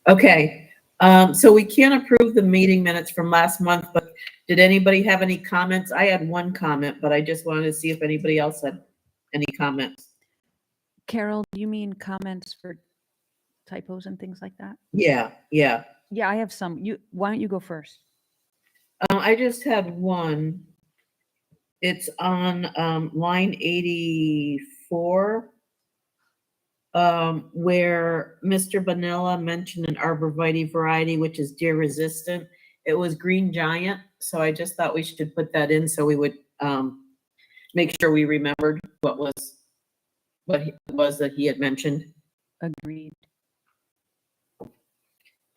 Okay, so we can't approve the meeting minutes from last month, but did anybody have any comments? I had one comment, but I just wanted to see if anybody else had any comments. Carol, do you mean comments for typos and things like that? Yeah. Yeah, I have some. Why don't you go first? I just had one. It's on line 84, where Mr. Bonilla mentioned an arborvitae variety, which is deer resistant. It was Green Giant, so I just thought we should put that in so we would make sure we remembered what it was that he had mentioned. Agreed.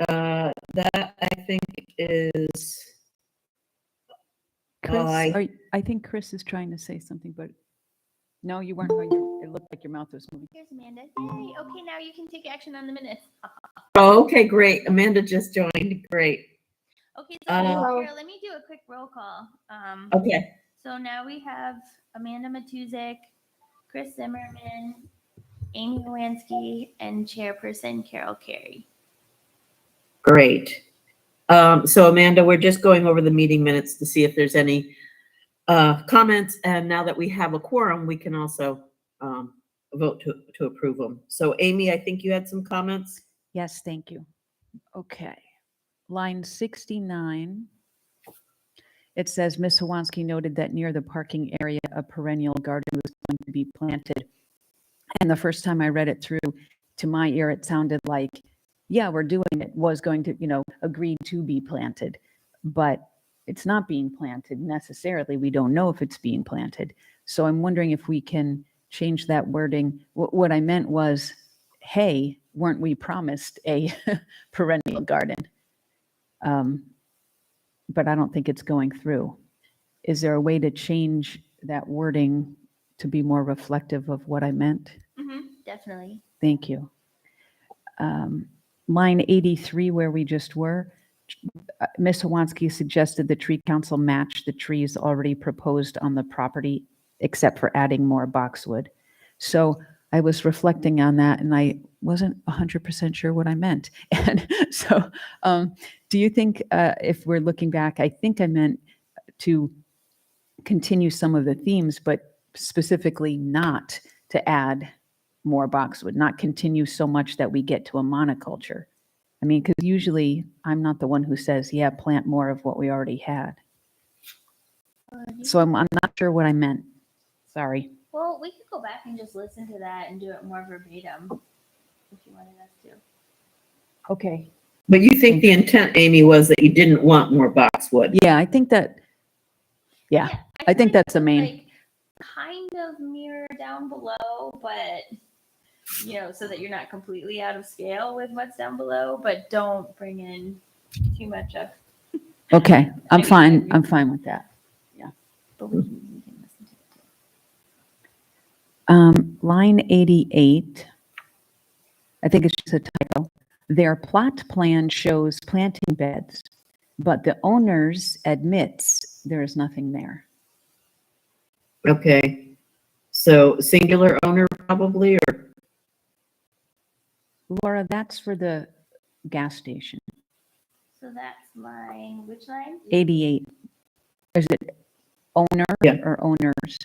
That I think is. Chris, I think Chris is trying to say something, but no, you weren't. It looked like your mouth was moving. Here's Amanda. Yay. Okay, now you can take action on the minutes. Oh, okay, great. Amanda just joined. Great. Okay, so Carol, let me do a quick roll call. Okay. So now we have Amanda Matuzik, Chris Zimmerman, Amy Lewinsky, and Chairperson Carol Carey. Great. So Amanda, we're just going over the meeting minutes to see if there's any comments. And now that we have a quorum, we can also vote to approve them. So Amy, I think you had some comments. Yes, thank you. Okay. Line 69. It says, Ms. Hawansky noted that near the parking area, a perennial garden was going to be planted. And the first time I read it through, to my ear, it sounded like, yeah, we're doing it, was going to, agreed to be planted. But it's not being planted necessarily. We don't know if it's being planted. So I'm wondering if we can change that wording. What I meant was, hey, weren't we promised a perennial garden? But I don't think it's going through. Is there a way to change that wording to be more reflective of what I meant? Mm-hmm, definitely. Thank you. Line 83, where we just were, Ms. Hawansky suggested the tree council match the trees already proposed on the property, except for adding more boxwood. So I was reflecting on that and I wasn't 100% sure what I meant. And so do you think if we're looking back, I think I meant to continue some of the themes, but specifically not to add more boxwood, not continue so much that we get to a monoculture. I mean, because usually I'm not the one who says, yeah, plant more of what we already had. So I'm not sure what I meant. Sorry. Well, we could go back and just listen to that and do it more verbatim if you wanted us to. Okay. But you think the intent, Amy, was that you didn't want more boxwood? Yeah, I think that, I think that's the main. Like, kind of mirror down below, but so that you're not completely out of scale with what's down below, but don't bring in too much of. Okay, I'm fine with that. Yeah. But we can listen to it too. Line 88, I think it's just a typo. Their plot plan shows planting beds, but the owners admits there is nothing there. Okay. So singular owner probably, or? Laura, that's for the gas station. So that's which line? 88. Is it owner or owners?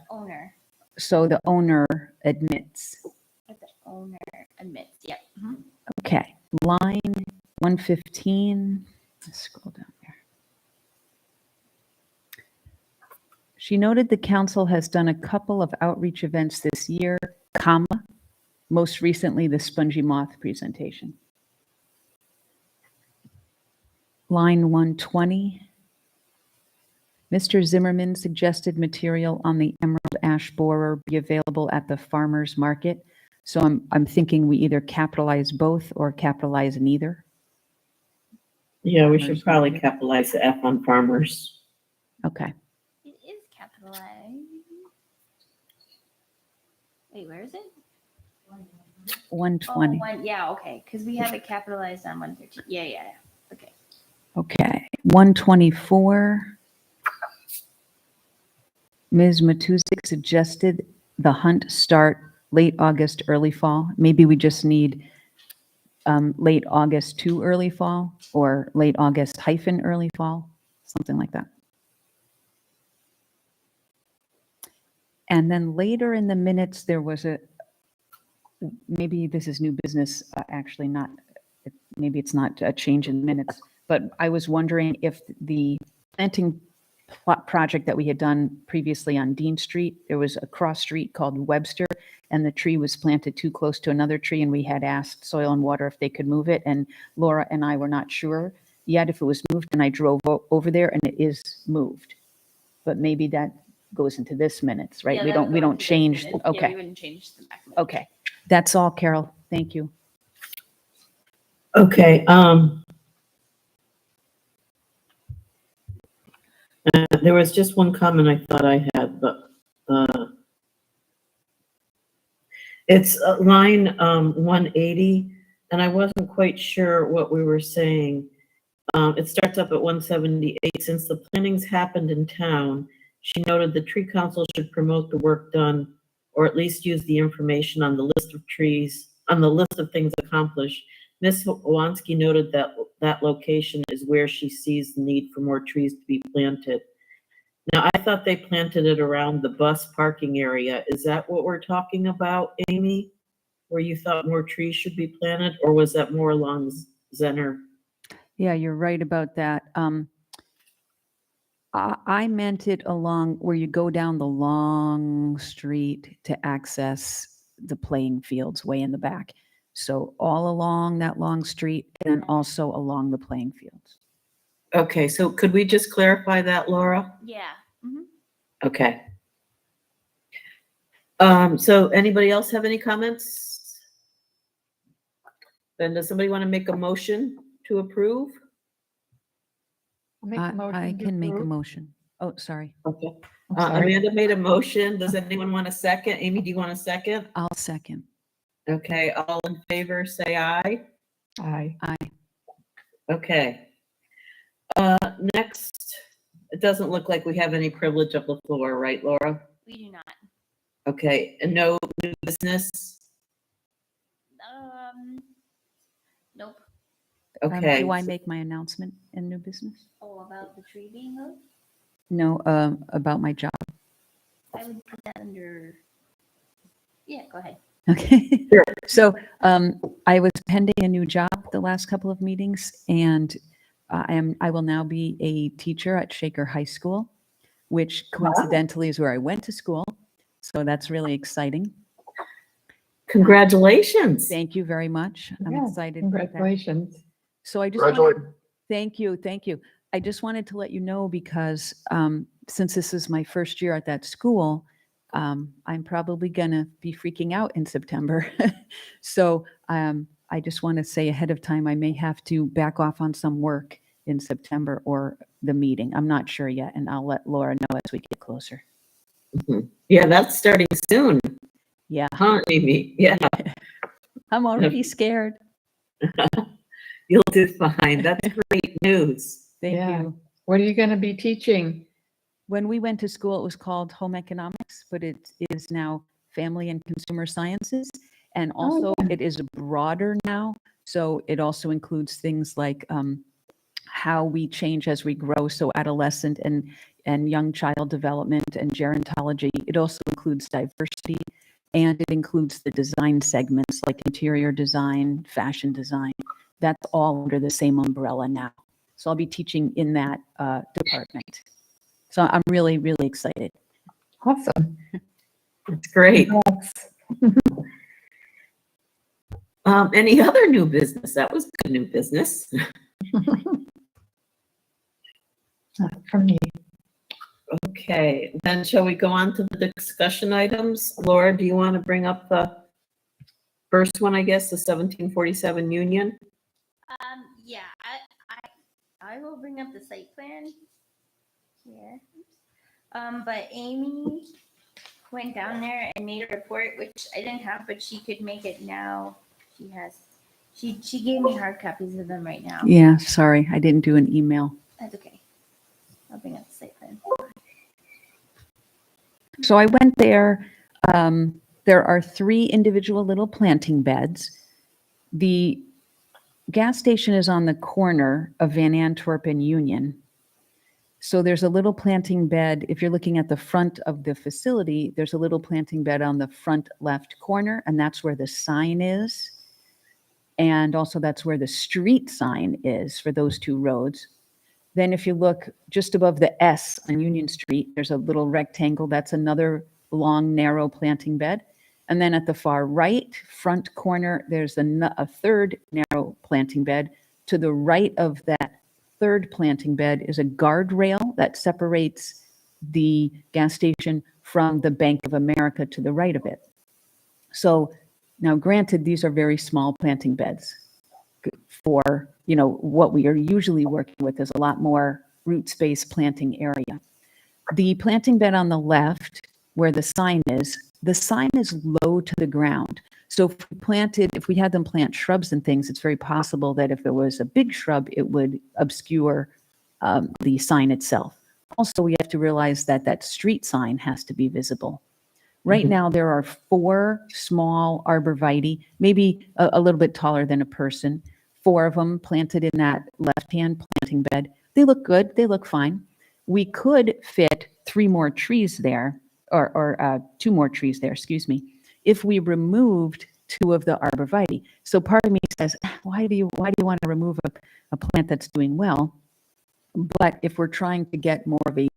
Owner. So the owner admits. The owner admits, yep. Mm-hmm. Okay, line 115. Let's scroll down there. She noted the council has done a couple of outreach events this year, most recently the spongy moth presentation. Line 120. Mr. Zimmerman suggested material on the emerald ash borer be available at the farmer's market. So I'm thinking we either capitalize both or capitalize neither. Yeah, we should probably capitalize the F on farmers. Okay. It is capitalized. Wait, where is it? 120. Yeah, okay, because we have it capitalized on 113. Yeah. Okay. Okay. 124. Ms. Matuzik suggested the hunt start late August, early fall. Maybe we just need late August to early fall, or late August hyphen early fall, something like that. And then later in the minutes, there was maybe this is new business, actually not, maybe it's not a change in minutes, but I was wondering if the planting project that we had done previously on Dean Street, there was a cross street called Webster, and the tree was planted too close to another tree, and we had asked Soil and Water if they could move it, and Laura and I were not sure yet if it was moved, and I drove over there, and it is moved. But maybe that goes into this minutes, right? Yeah, We don't change, Yeah, okay, we wouldn't change the back. okay. That's all, Carol. Thank you. Okay, there was just one comment I thought I had, but, it's line 180, and I wasn't quite sure what we were saying. It starts up at 178. Since the plantings happened in town, she noted the tree council should promote the work done, or at least use the information on the list of trees, on the list of things accomplished. Ms. Wolanski noted that that location is where she sees the need for more trees to be planted. Now, I thought they planted it around the bus parking area. Is that what we're talking about, Amy? Where you thought more trees should be planted, or was that more along Zenner? Yeah, you're right about that. I meant it along where you go down the long street to access the playing fields way in the back. So all along that long street and also along the playing fields. Okay, so could we just clarify that, Laura? Yeah. Mhm. Okay. So anybody else have any comments? Then does somebody want to make a motion to approve? I'll make a motion I to can make a approve. motion. Oh, sorry. Okay. I'm sorry. Amanda made a motion. Does anyone want a second? Amy, do you want a second? I'll second. Okay, all in favor, say aye. Aye. Aye. Okay. Next, it doesn't look like we have any privilege of the floor, right, Laura? We do not. Okay, and no new business? Nope. Okay. Do I make my announcement in new business? Oh, about the tree being moved? No, about my job. I would put that under. Yeah, go ahead. Okay. Sure. So I was pending a new job the last couple of meetings, and I will now be a teacher at Shaker High School, which coincidentally is where I went to school. So that's really exciting. Congratulations. Thank you very much. I'm Yeah, excited. about that. Congratulations. So I just wanted, thank you. I just wanted to let you know because since this is my first year at that school, I'm probably gonna be freaking out in September. So I just want to say ahead of time, I may have to back off on some work in September or the meeting. I'm not sure yet, and I'll let Laura know as we get closer. Mhm. Yeah, that's starting soon, Yeah, huh, Amy? Yeah, I'm already scared. you'll do fine. That's great news. Thank Yeah. you. What are you going to be teaching? When we went to school, it was called home economics, but it is now family and consumer sciences. And also it is broader now. So it also includes things like how we change as we grow. So adolescent and young child development and gerontology. It also includes diversity, and it includes the design segments like interior design, fashion design. That's all under the same umbrella now. So I'll be teaching in that department. So I'm really, really excited. Awesome. That's great. Congrats. Any other new business? That was good new business. Not from me. Okay, then shall we go on to the discussion items? Laura, do you want to bring up the first one, I guess, the 1747 Union? Yeah, I will bring up the site plan here. But Amy went down there and made a report, which I didn't have, but she could make it now. She has. She gave me hard copies of them right now. Yeah, sorry, I didn't do an email. That's okay. I'll bring up the site plan. So I went there. There are 3 individual little planting beds. The gas station is on the corner of Van Antwerp and Union. So there's a little planting bed. If you're looking at the front of the facility, there's a little planting bed on the front left corner, and that's where the sign is. And also that's where the street sign is for those two roads. Then if you look just above the S on Union Street, there's a little rectangle. That's another long, narrow planting bed. And then at the far right front corner, there's a third narrow planting bed. To the right of that third planting bed is a guardrail that separates the gas station from the Bank of America to the right of it. So now granted, these are very small planting beds for, what we are usually working with is a lot more root space planting area. The planting bed on the left where the sign is low to the ground. So if we had them plant shrubs and things, it's very possible that if there was a big shrub, it would obscure the sign itself. Also, we have to realize that that street sign has to be visible. Right now, there are 4 small arborvitae, maybe a little bit taller than a person, 4 of them planted in that left-hand planting bed. They look good. They look fine. We could fit 3 more trees there, or 2 more trees there, excuse me, if we removed 2 of the arborvitae. So part of me says, why do you want to remove a plant that's doing well? But if we're trying to get more of a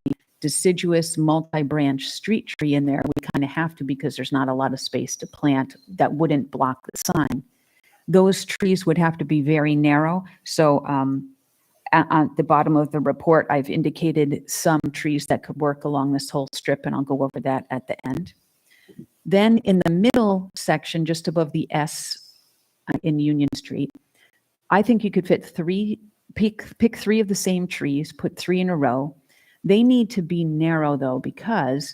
deciduous multi-branch street tree in there, we kind of have to, because there's not a lot of space to plant that wouldn't block the sign. Those trees would have to be very narrow. So at the bottom of the report, I've indicated some trees that could work along this whole strip, and I'll go over that at the end. Then in the middle section, just above the S in Union Street, I think you could fit 3, pick 3 of the same trees, put 3 in a row. They need to be narrow though, because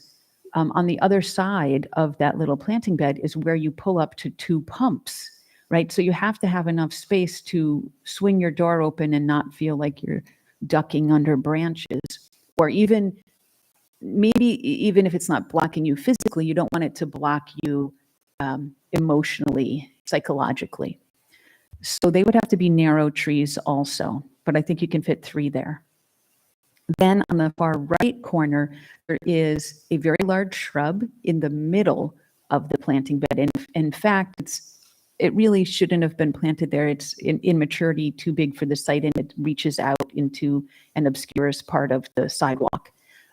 on the other side of that little planting bed is where you pull up to 2 pumps, right? So you have to have enough space to swing your door open and not feel like you're ducking under branches, or even if it's not blocking you physically, you don't want it to block you emotionally, psychologically. So they would have to be narrow trees also, but I think you can fit 3 there. Then on the far right corner, there is a very large shrub in the middle of the planting bed. And in fact, it really shouldn't have been planted there. It's in maturity too big for the site, and it reaches out into and obscures part of the sidewalk.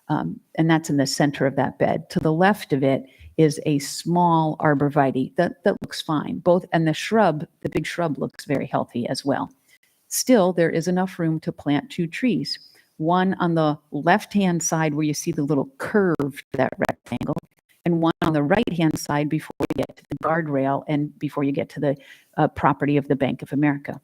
And that's in the center of that bed. To the left of it is a small arborvitae that looks fine. And the big shrub looks very healthy as well. Still, there is enough room to plant 2 trees. One on the left-hand side where you see the little curve to that rectangle, and one on the right-hand side before you get to the guardrail and before you get to the property of the Bank of America.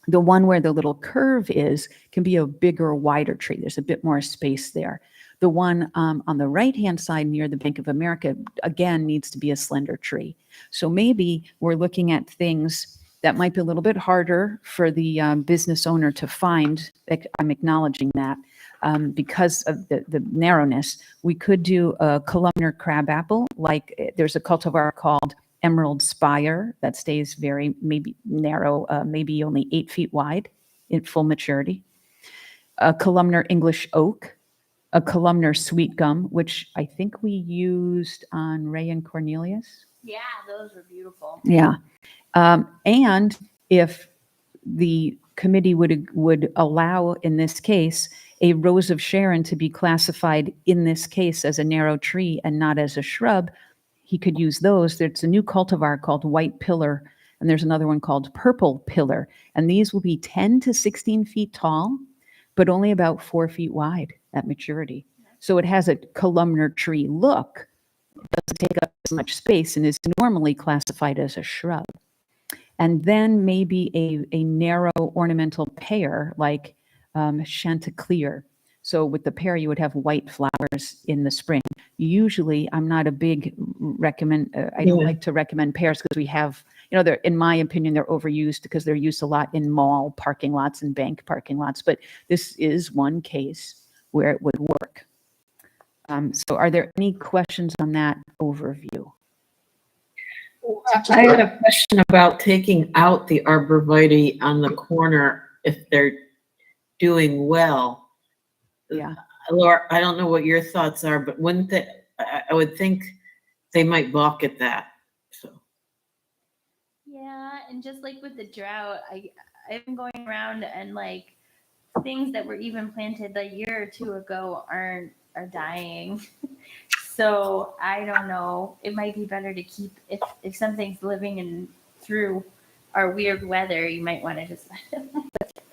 The one where the little curve is can be a bigger, wider tree. There's a bit more space there. The one on the right-hand side near the Bank of America, again, needs to be a slender tree. So maybe we're looking at things that might be a little bit harder for the business owner to find. I'm acknowledging that because of the narrowness. We could do a columnar crabapple, like there's a cultivar called Emerald Spire that stays very maybe narrow, maybe only 8 feet wide in full maturity. A columnar English oak, a columnar sweet gum, which I think we used on Ray and Cornelius. Yeah, those were beautiful. Yeah. And if the committee would allow, in this case, a Rose of Sharon to be classified in this case as a narrow tree and not as a shrub, he could use those. There's a new cultivar called White Pillar, and there's another one called Purple Pillar. And these will be 10 to 16 feet tall, but only about 4 feet wide at maturity. So it has a columnar tree look. It doesn't take up as much space and is normally classified as a shrub. And then maybe a narrow ornamental pear like Chanticleer. So with the pear, you would have white flowers in the spring. Usually, I'm not a big I don't like to recommend pears because we have, they're, in my opinion, they're overused because they're used a lot in mall parking lots and bank parking lots. But this is one case where it would work. So are there any questions on that overview? I had a question about taking out the arborvitae on the corner if they're doing well. Yeah. Laura, I don't know what your thoughts are, but wouldn't they, I would think they might balk at that, so. Yeah, and just like with the drought, I've been going around and like things that were even planted a year or two ago are dying. So I don't know. It might be better to keep if something's living in through our weird weather, you might want to just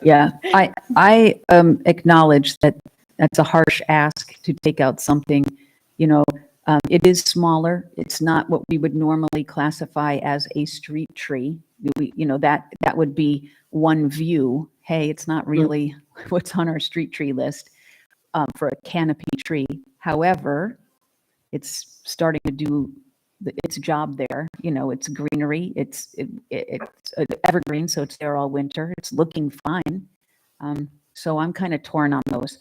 Yeah, I acknowledge that that's a harsh ask to take out something, you know, it is smaller. It's not what we would normally classify as a street tree. That would be one view. Hey, it's not really what's on our street tree list for a canopy tree. However, it's starting to do its job there. It's greenery. It's an evergreen, so it's there all winter. It's looking fine. So I'm kind of torn on those.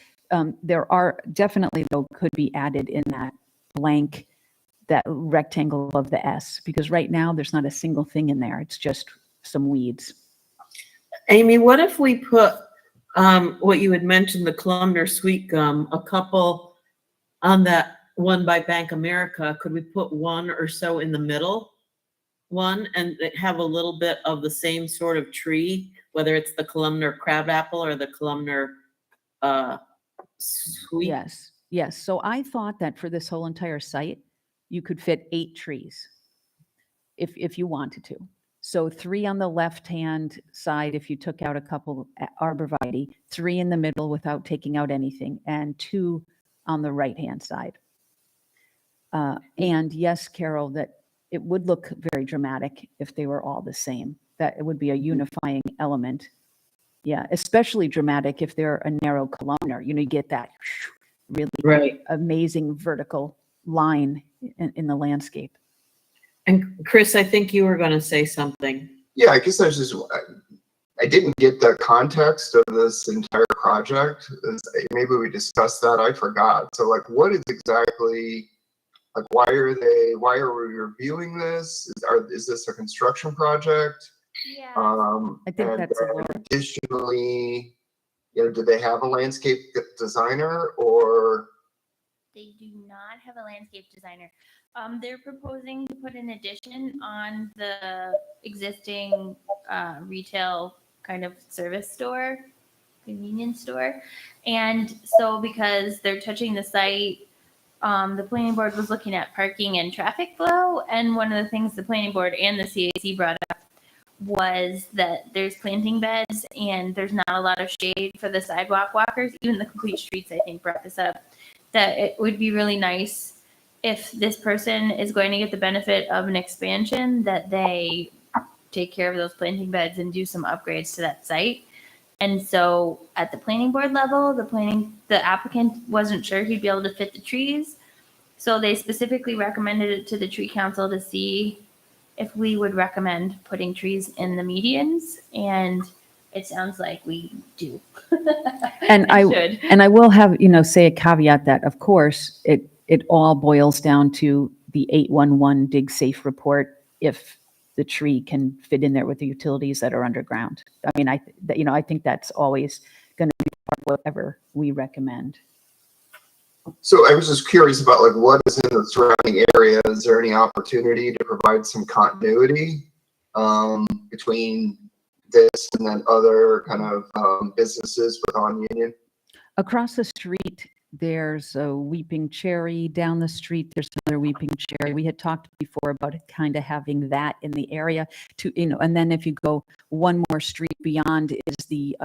There are definitely, though, could be added in that blank, that rectangle of the S, because right now there's not a single thing in there. It's just some weeds. Amy, what if we put, what you had mentioned, the Columnar sweet gum, a couple on that one by Bank America? Could we put one or so in the middle one and have a little bit of the same sort of tree, whether it's the Columnar crabapple or the Columnar sweet? Yes. So I thought that for this whole entire site, you could fit 8 trees if you wanted to. So 3 on the left-hand side if you took out a couple arborvitae, 3 in the middle without taking out anything, and 2 on the right-hand side. And yes, Carol, that it would look very dramatic if they were all the same. That it would be a unifying element. Yeah, especially dramatic if they're a narrow columnar. You get that really amazing vertical line in the landscape. And Chris, I think you were going to say something. Yeah, I guess I didn't get the context of this entire project. Maybe we discussed that. I forgot. So like, what is exactly, like, why are we reviewing this? Is this a construction project? Yeah. I think that's a lot. Additionally, do they have a landscape designer or? They do not have a landscape designer. They're proposing to put an addition on the existing retail kind of service store, convenience store. And so because they're touching the site, the planning board was looking at parking and traffic flow. And one of the things the planning board and the CAC brought up was that there's planting beds and there's not a lot of shade for the sidewalk walkers. Even the Complete Streets, I think, brought this up, that it would be really nice if this person is going to get the benefit of an expansion, that they take care of those planting beds and do some upgrades to that site. And so at the planning board level, the applicant wasn't sure he'd be able to fit the trees. So they specifically recommended it to the tree council to see if we would recommend putting trees in the medians. And it sounds like we do. And I will have, say a caveat that, of course, it all boils down to the 811 dig safe report if the tree can fit in there with the utilities that are underground. I mean, I think that's always going to be part of whatever we recommend. So I was just curious about like what is in the surrounding area. Is there any opportunity to provide some continuity between this and then other kind of businesses on Union? Across the street, there's a Weeping Cherry. Down the street, there's another Weeping Cherry. We had talked before about kind of having that in the area to, and then if you go one more street beyond is the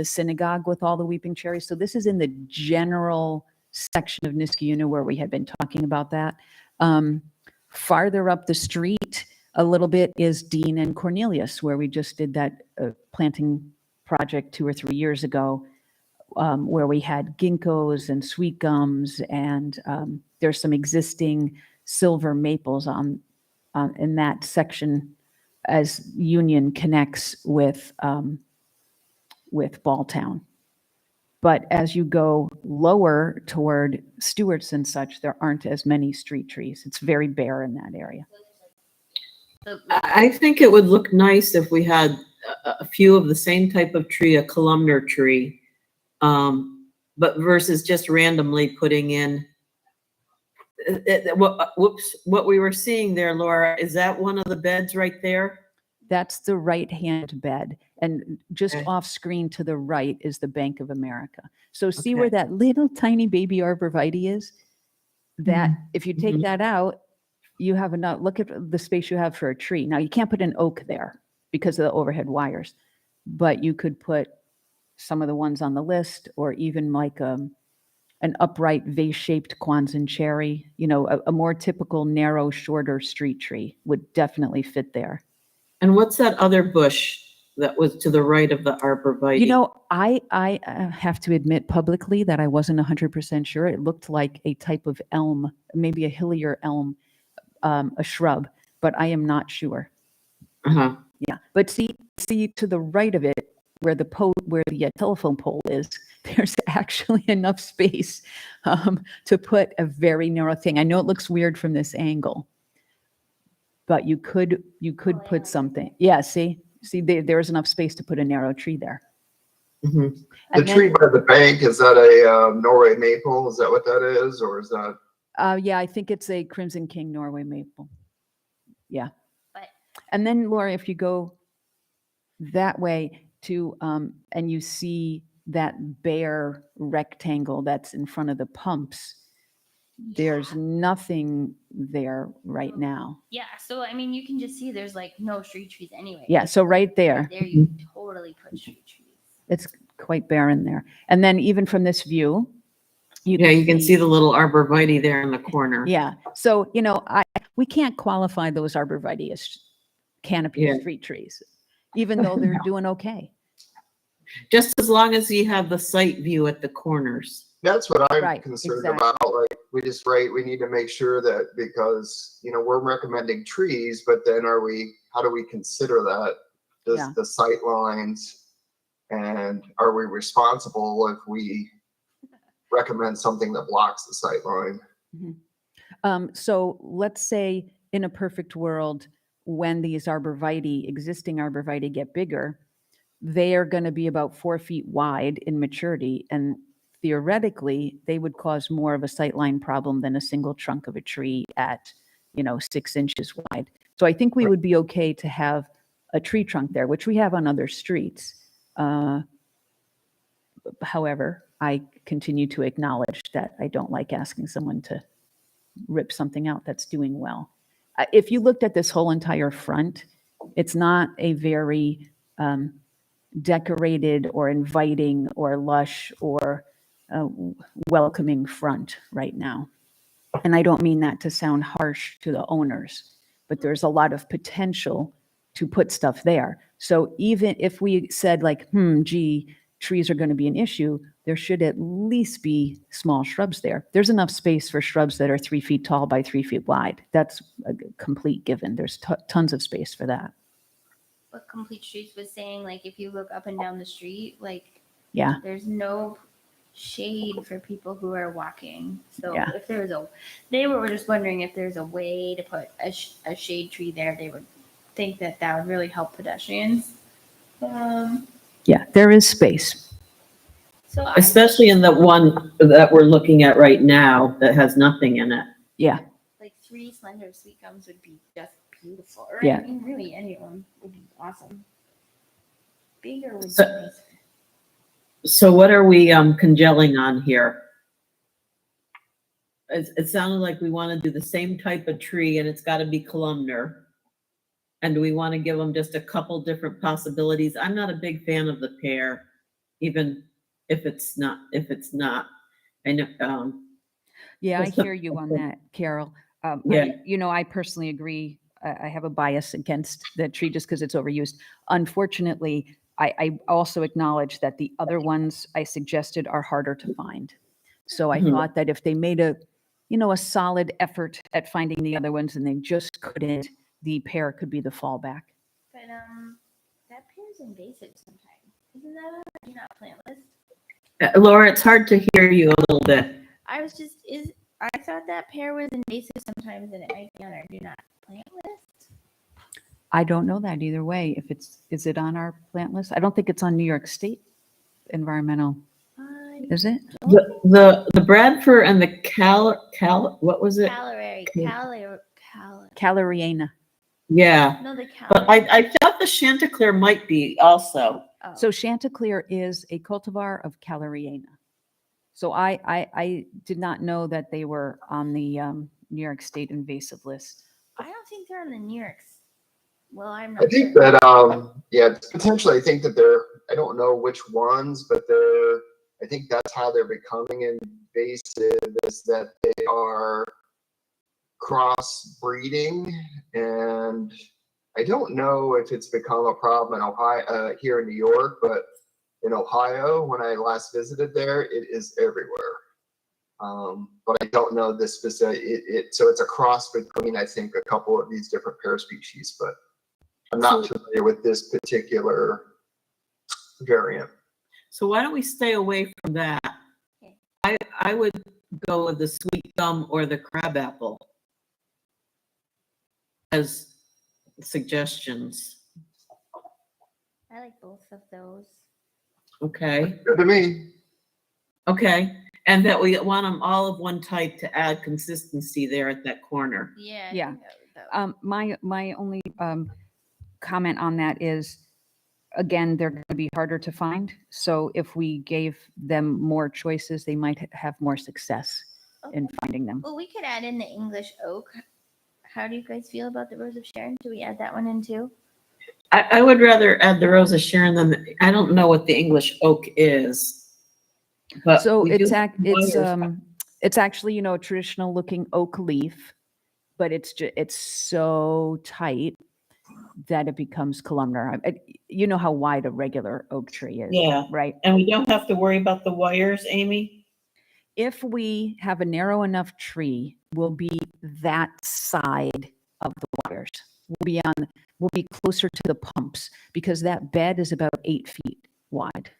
synagogue with all the Weeping Cherries. So this is in the general section of Niskayuna where we had been talking about that. Farther up the street a little bit is Dean and Cornelius, where we just did that planting project 2 or 3 years ago, where we had ginkgos and sweet gums, and there's some existing silver maples on in that section as Union connects with Balltown. But as you go lower toward Stewart's and such, there aren't as many street trees. It's very bare in that area. I think it would look nice if we had a few of the same type of tree, a columnar tree. But versus just randomly putting in. What we were seeing there, Laura, is that one of the beds right there? That's the right-hand bed. And just Okay. off screen to the right is the Bank of America. So see where Okay. that little tiny baby arborvitae is? That, if you take Mhm. that out, you have enough, look at the space you have for a tree. Now, you can't put an oak there because of the overhead wires, but you could put some of the ones on the list, or even like an upright vase-shaped Kwanzaa cherry, a more typical narrow, shorter street tree would definitely fit there. And what's that other bush that was to the right of the arborvitae? I have to admit publicly that I wasn't 100% sure. It looked like a type of elm, maybe a hillier elm, a shrub, but I am not sure. Uh-huh. Yeah, but see to the right of it, where the telephone pole is, there's actually enough space to put a very narrow thing. I know it looks weird from this angle, but you could put something. Yeah, see, there's enough space to put a narrow tree there. Mhm. The And then- tree by the bank, is that a Norway Maple? Is that what that is? Or is that? Yeah, I think it's a Crimson King Norway Maple. Yeah. But- And then Laura, if you go that way to, and you see that bare rectangle that's in front of the pumps, there's nothing there right now. Yeah, so I mean, you can just see there's like no street trees anyway. Yeah, so right there, There you totally put street trees. it's quite barren there. And then even from this view, Yeah, you can see the little arborvitae there in the corner. Yeah, so, we can't qualify those arborvitae as canopy Yeah. street trees, even though they're doing okay. Just as long as you have the sight view at the corners. That's what I'm Right, concerned exactly. about. Like, we need to make sure that, because, we're recommending trees, but then how do we consider that? Yeah. The sight lines, and are we responsible if we recommend something that blocks the sight line? So let's say in a perfect world, when these existing arborvitae get bigger, they are going to be about 4 feet wide in maturity, and theoretically, they would cause more of a sightline problem than a single trunk of a tree at, 6 inches wide. So I think we would be okay to have a tree trunk there, which we have on other streets. However, I continue to acknowledge that I don't like asking someone to rip something out that's doing well. If you looked at this whole entire front, it's not a very decorated or inviting or lush or welcoming front right now. And I don't mean that to sound harsh to the owners, but there's a lot of potential to put stuff there. So even if we said like, gee, trees are going to be an issue, there should at least be small shrubs there. There's enough space for shrubs that are 3 feet tall by 3 feet wide. That's a complete given. There's tons of space for that. But Complete Streets was saying, like, if you look up and down the street, like, Yeah. there's no shade for people who are walking. So Yeah. if there's they were just wondering if there's a way to put a shade tree there, they would think that would really help pedestrians. Yeah, there is space. So Especially in the one that we're looking at right now that has nothing in it. Yeah. like 3 slender sweet gums would be just beautiful. Or Yeah. I mean, really, any of them would be awesome. Bigger would be So- nicer. So what are we congealing on here? It sounded like we want to do the same type of tree and it's got to be columnar. And do we want to give them just a couple different possibilities? I'm not a big fan of the pear, even if it's not. I know. Yeah, I What's the- hear you on that, Carol. Yeah. I personally agree. I have a bias against the tree just because it's overused. Unfortunately, I also acknowledge that the other ones I suggested are harder to find. So I Mhm. thought that if they made a solid effort at finding the other ones and they just couldn't, the pear could be the fallback. But that pear's invasive sometimes. Isn't that on our do not plant list? Laura, it's hard to hear you a little bit. I thought that pear was invasive sometimes and it might be on our do not plant list. I don't know that either way. If is it on our plant list? I don't think it's on New York State environmental, is it? The Bradford and the what was it? Caloriana. Yeah, No, the but I thought the Chanticleer might be also. Oh. So Chanticleer is a cultivar of Caloriana. So I did not know that they were on the New York State invasive list. I don't think they're on the New York. Well, I'm I not think sure. that, yeah, potentially, I think that I don't know which ones, but I think that's how they're becoming invasive, is that they are cross-breeding, and I don't know if it's become a problem in Ohio, here in New York, but in Ohio, when I last visited there, it is everywhere. But I don't know this specific, so it's a cross between, I think, a couple of these different pear species, but I'm not familiar with this particular variant. So why don't we stay away from that? Okay. I would go with the sweet gum or the crabapple as suggestions. I like both of those. Okay, Good to me. okay. And that we want them all of one type to add consistency there at that corner. Yeah. I Yeah. think that would- My only comment on that is, again, they're going to be harder to find. So if we gave them more choices, they might have more success in Okay. finding them. Well, we could add in the English oak. How do you guys feel about the Rose of Sharon? Do we add that one in too? I would rather add the Rose of Sharon than, I don't know what the English oak is. But So we do it's have wires. it's actually, a traditional looking oak leaf, but it's so tight that it becomes columnar. You know how wide a regular oak tree is, Yeah. right? And we don't have to worry about the wires, Amy? If we have a narrow enough tree, we'll be that side of the wires. We'll be closer to the pumps because that bed is about 8 feet wide.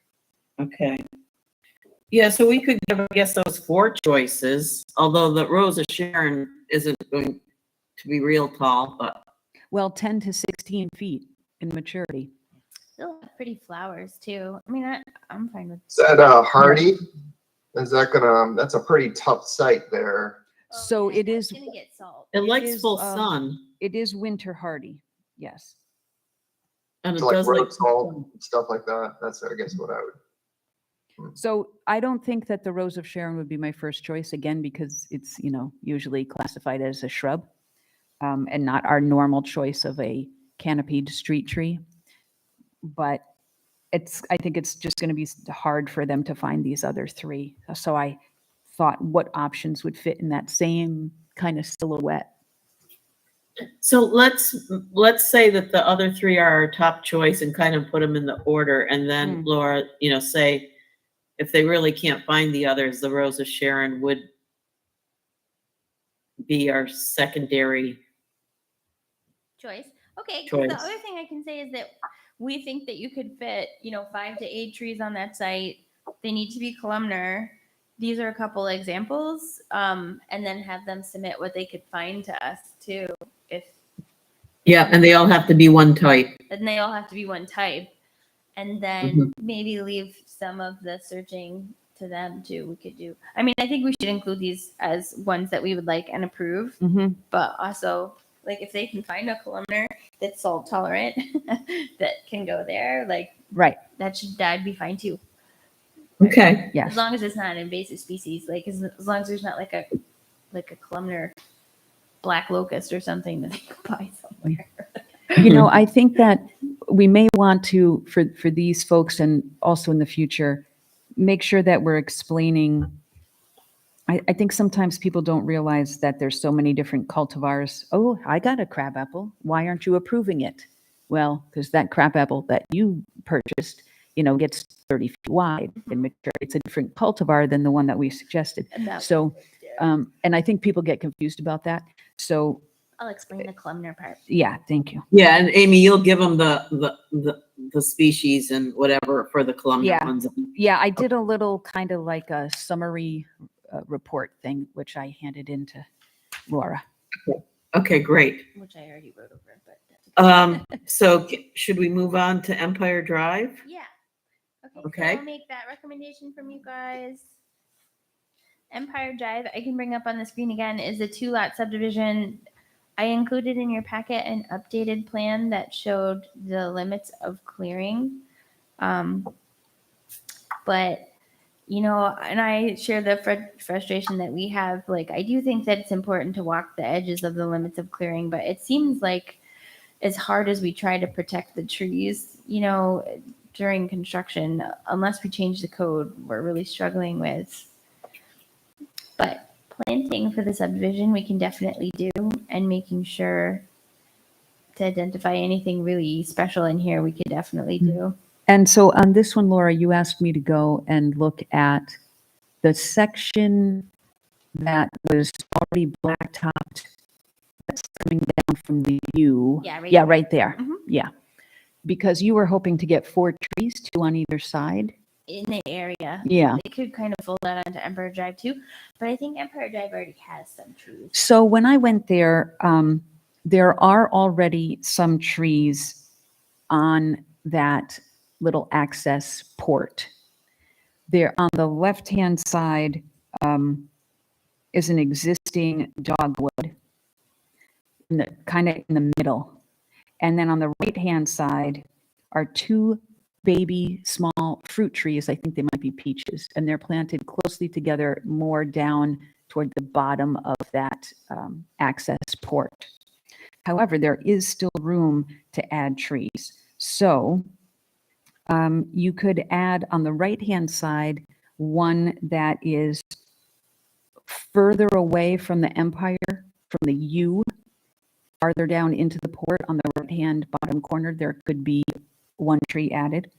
Okay. Yeah, so we could give, I guess, those 4 choices, although the Rose of Sharon isn't going to be real tall, but Well, 10 to 16 feet in maturity. They'll have pretty flowers too. I mean, I'm fine with. Is that hardy? Is that that's a pretty tough site there. So it it's is- gonna get salt. it likes is, full sun. It is winter hardy, yes. And it So like does like road salt, stuff like that. That's, I guess, what I would. So I don't think that the Rose of Sharon would be my first choice, again, because it's, usually classified as a shrub, and not our normal choice of a canopied street tree. But I think it's just going to be hard for them to find these other 3. So I thought what options would fit in that same kind of silhouette. So let's say that the other 3 are our top choice and kind of put them in the order, and then Laura, say if they really can't find the others, the Rose of Sharon would be our secondary Choice. Okay, 'cause choice. the other thing I can say is that we think that you could fit, 5 to 8 trees on that site. They need to be columnar. These are a couple examples, and then have them submit what they could find to us too. Yeah, and they all have to be one type. And they all have to be one type, and then maybe leave some of the searching to them too. We could do. I mean, I think we should include these as ones that we would like and approve, but also, like, if they can find a columnar that's salt tolerant that can go there, like, Right. that'd be fine too. Okay. Yes. As long as it's not an invasive species, like as long as there's not like a columnar black locust or something that they can buy somewhere. I think that we may want to, for these folks and also in the future, make sure that we're explaining. I think sometimes people don't realize that there's so many different cultivars. Oh, I got a crabapple. Why aren't you approving it? Well, because that crabapple that you purchased, gets 30 feet wide in maturity. It's a different cultivar than the one that we suggested. So, and I think people get confused about that. So I'll explain the columnar part. yeah, thank you. Yeah, and Amy, you'll give them the species and whatever for the columnar ones. Yeah, I did a little kind of like a summary report thing, which I handed in to Laura. Okay, great. Which I already wrote over, but that's So should we move on to Empire Drive? Yeah. Okay. Okay. So I'll make that recommendation from you guys. Empire Drive, I can bring up on the screen again, is a 2-lot subdivision. I included in your packet an updated plan that showed the limits of clearing. But, you know, and I share the frustration that we have. Like, I do think that it's important to walk the edges of the limits of clearing, but it seems like as hard as we try to protect the trees, you know, during construction, unless we change the code, we're really struggling with. But planting for the subdivision, we can definitely do, and making sure to identify anything really special in here, we could definitely do. And so on this one, Laura, you asked me to go and look at the section that was already blacktopped that's coming down from the U. Yeah, right Yeah, there. right there. Mhm. Yeah. Because you were hoping to get 4 trees, 2 on either side. In the area. Yeah. They could kind of fold that onto Empire Drive too, but I think Empire Drive already has some trees. So when I went there, there are already some trees on that little access port. There on the left-hand side is an existing dogwood, kind of in the middle. And then on the right-hand side are 2 baby small fruit trees. I think they might be peaches, and they're planted closely together more down toward the bottom of that access port. However, there is still room to add trees. So you could add on the right-hand side one that is further away from the Empire, from the U, farther down into the port on the right-hand bottom corner. There could be 1 tree added.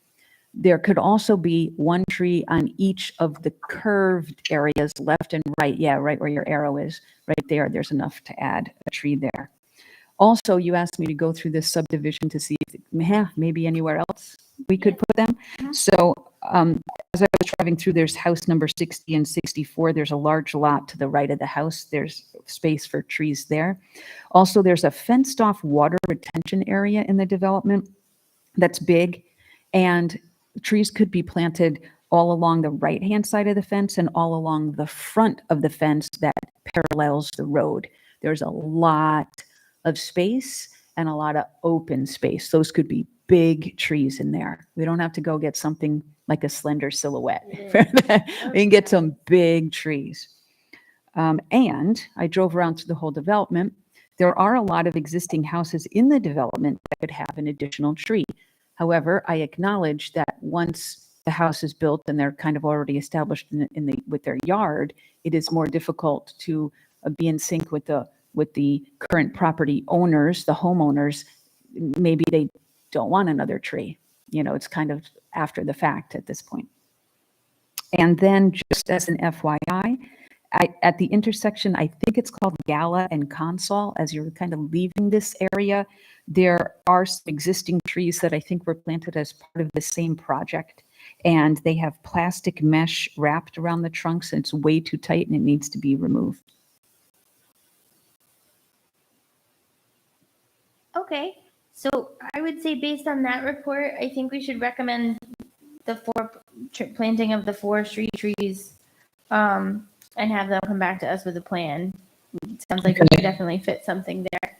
There could also be 1 tree on each of the curved areas, left and right. Yeah, right where your arrow is, right there. There's enough to add a tree there. Also, you asked me to go through this subdivision to see if maybe anywhere else we could put them. So as I was driving through, there's house number 60 and 64. There's a large lot to the right of the house. There's space for trees there. Also, there's a fenced off water retention area in the development that's big, and trees could be planted all along the right-hand side of the fence and all along the front of the fence that parallels the road. There's a lot of space and a lot of open space. Those could be big trees in there. We don't have to go get something like a slender silhouette. We can get some big trees. And I drove around through the whole development. There are a lot of existing houses in the development that could have an additional tree. However, I acknowledge that once the house is built and they're kind of already established with their yard, it is more difficult to be in sync with the current property owners, the homeowners. Maybe they don't want another tree. You know, it's kind of after the fact at this point. And then just as an FYI, at the intersection, I think it's called Gala and Consol, as you're kind of leaving this area, there are some existing trees that I think were planted as part of the same project. And they have plastic mesh wrapped around the trunks, and it's way too tight and it needs to be removed. Okay, so I would say based on that report, I think we should recommend the planting of the 4 street trees, and have them come back to us with a plan. It sounds like we could definitely fit something there.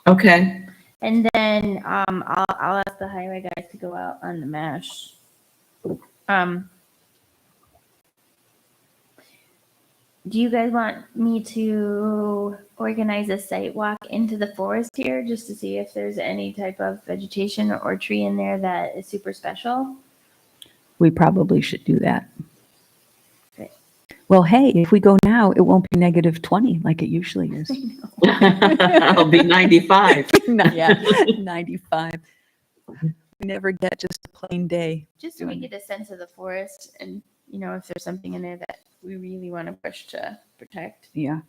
Okay. And then I'll ask the highway guys to go out on the mesh. Do you guys want me to organize a site walk into the forest here just to see if there's any type of vegetation or tree in there that is super special? We probably should do that. Great. Well, hey, if we go now, it won't be -20 like it usually is. It'll be 95. Yeah, 95. We never get just a plain day. Just so we get a sense of the forest and, you know, if there's something in there that we really want to push to protect. Yeah.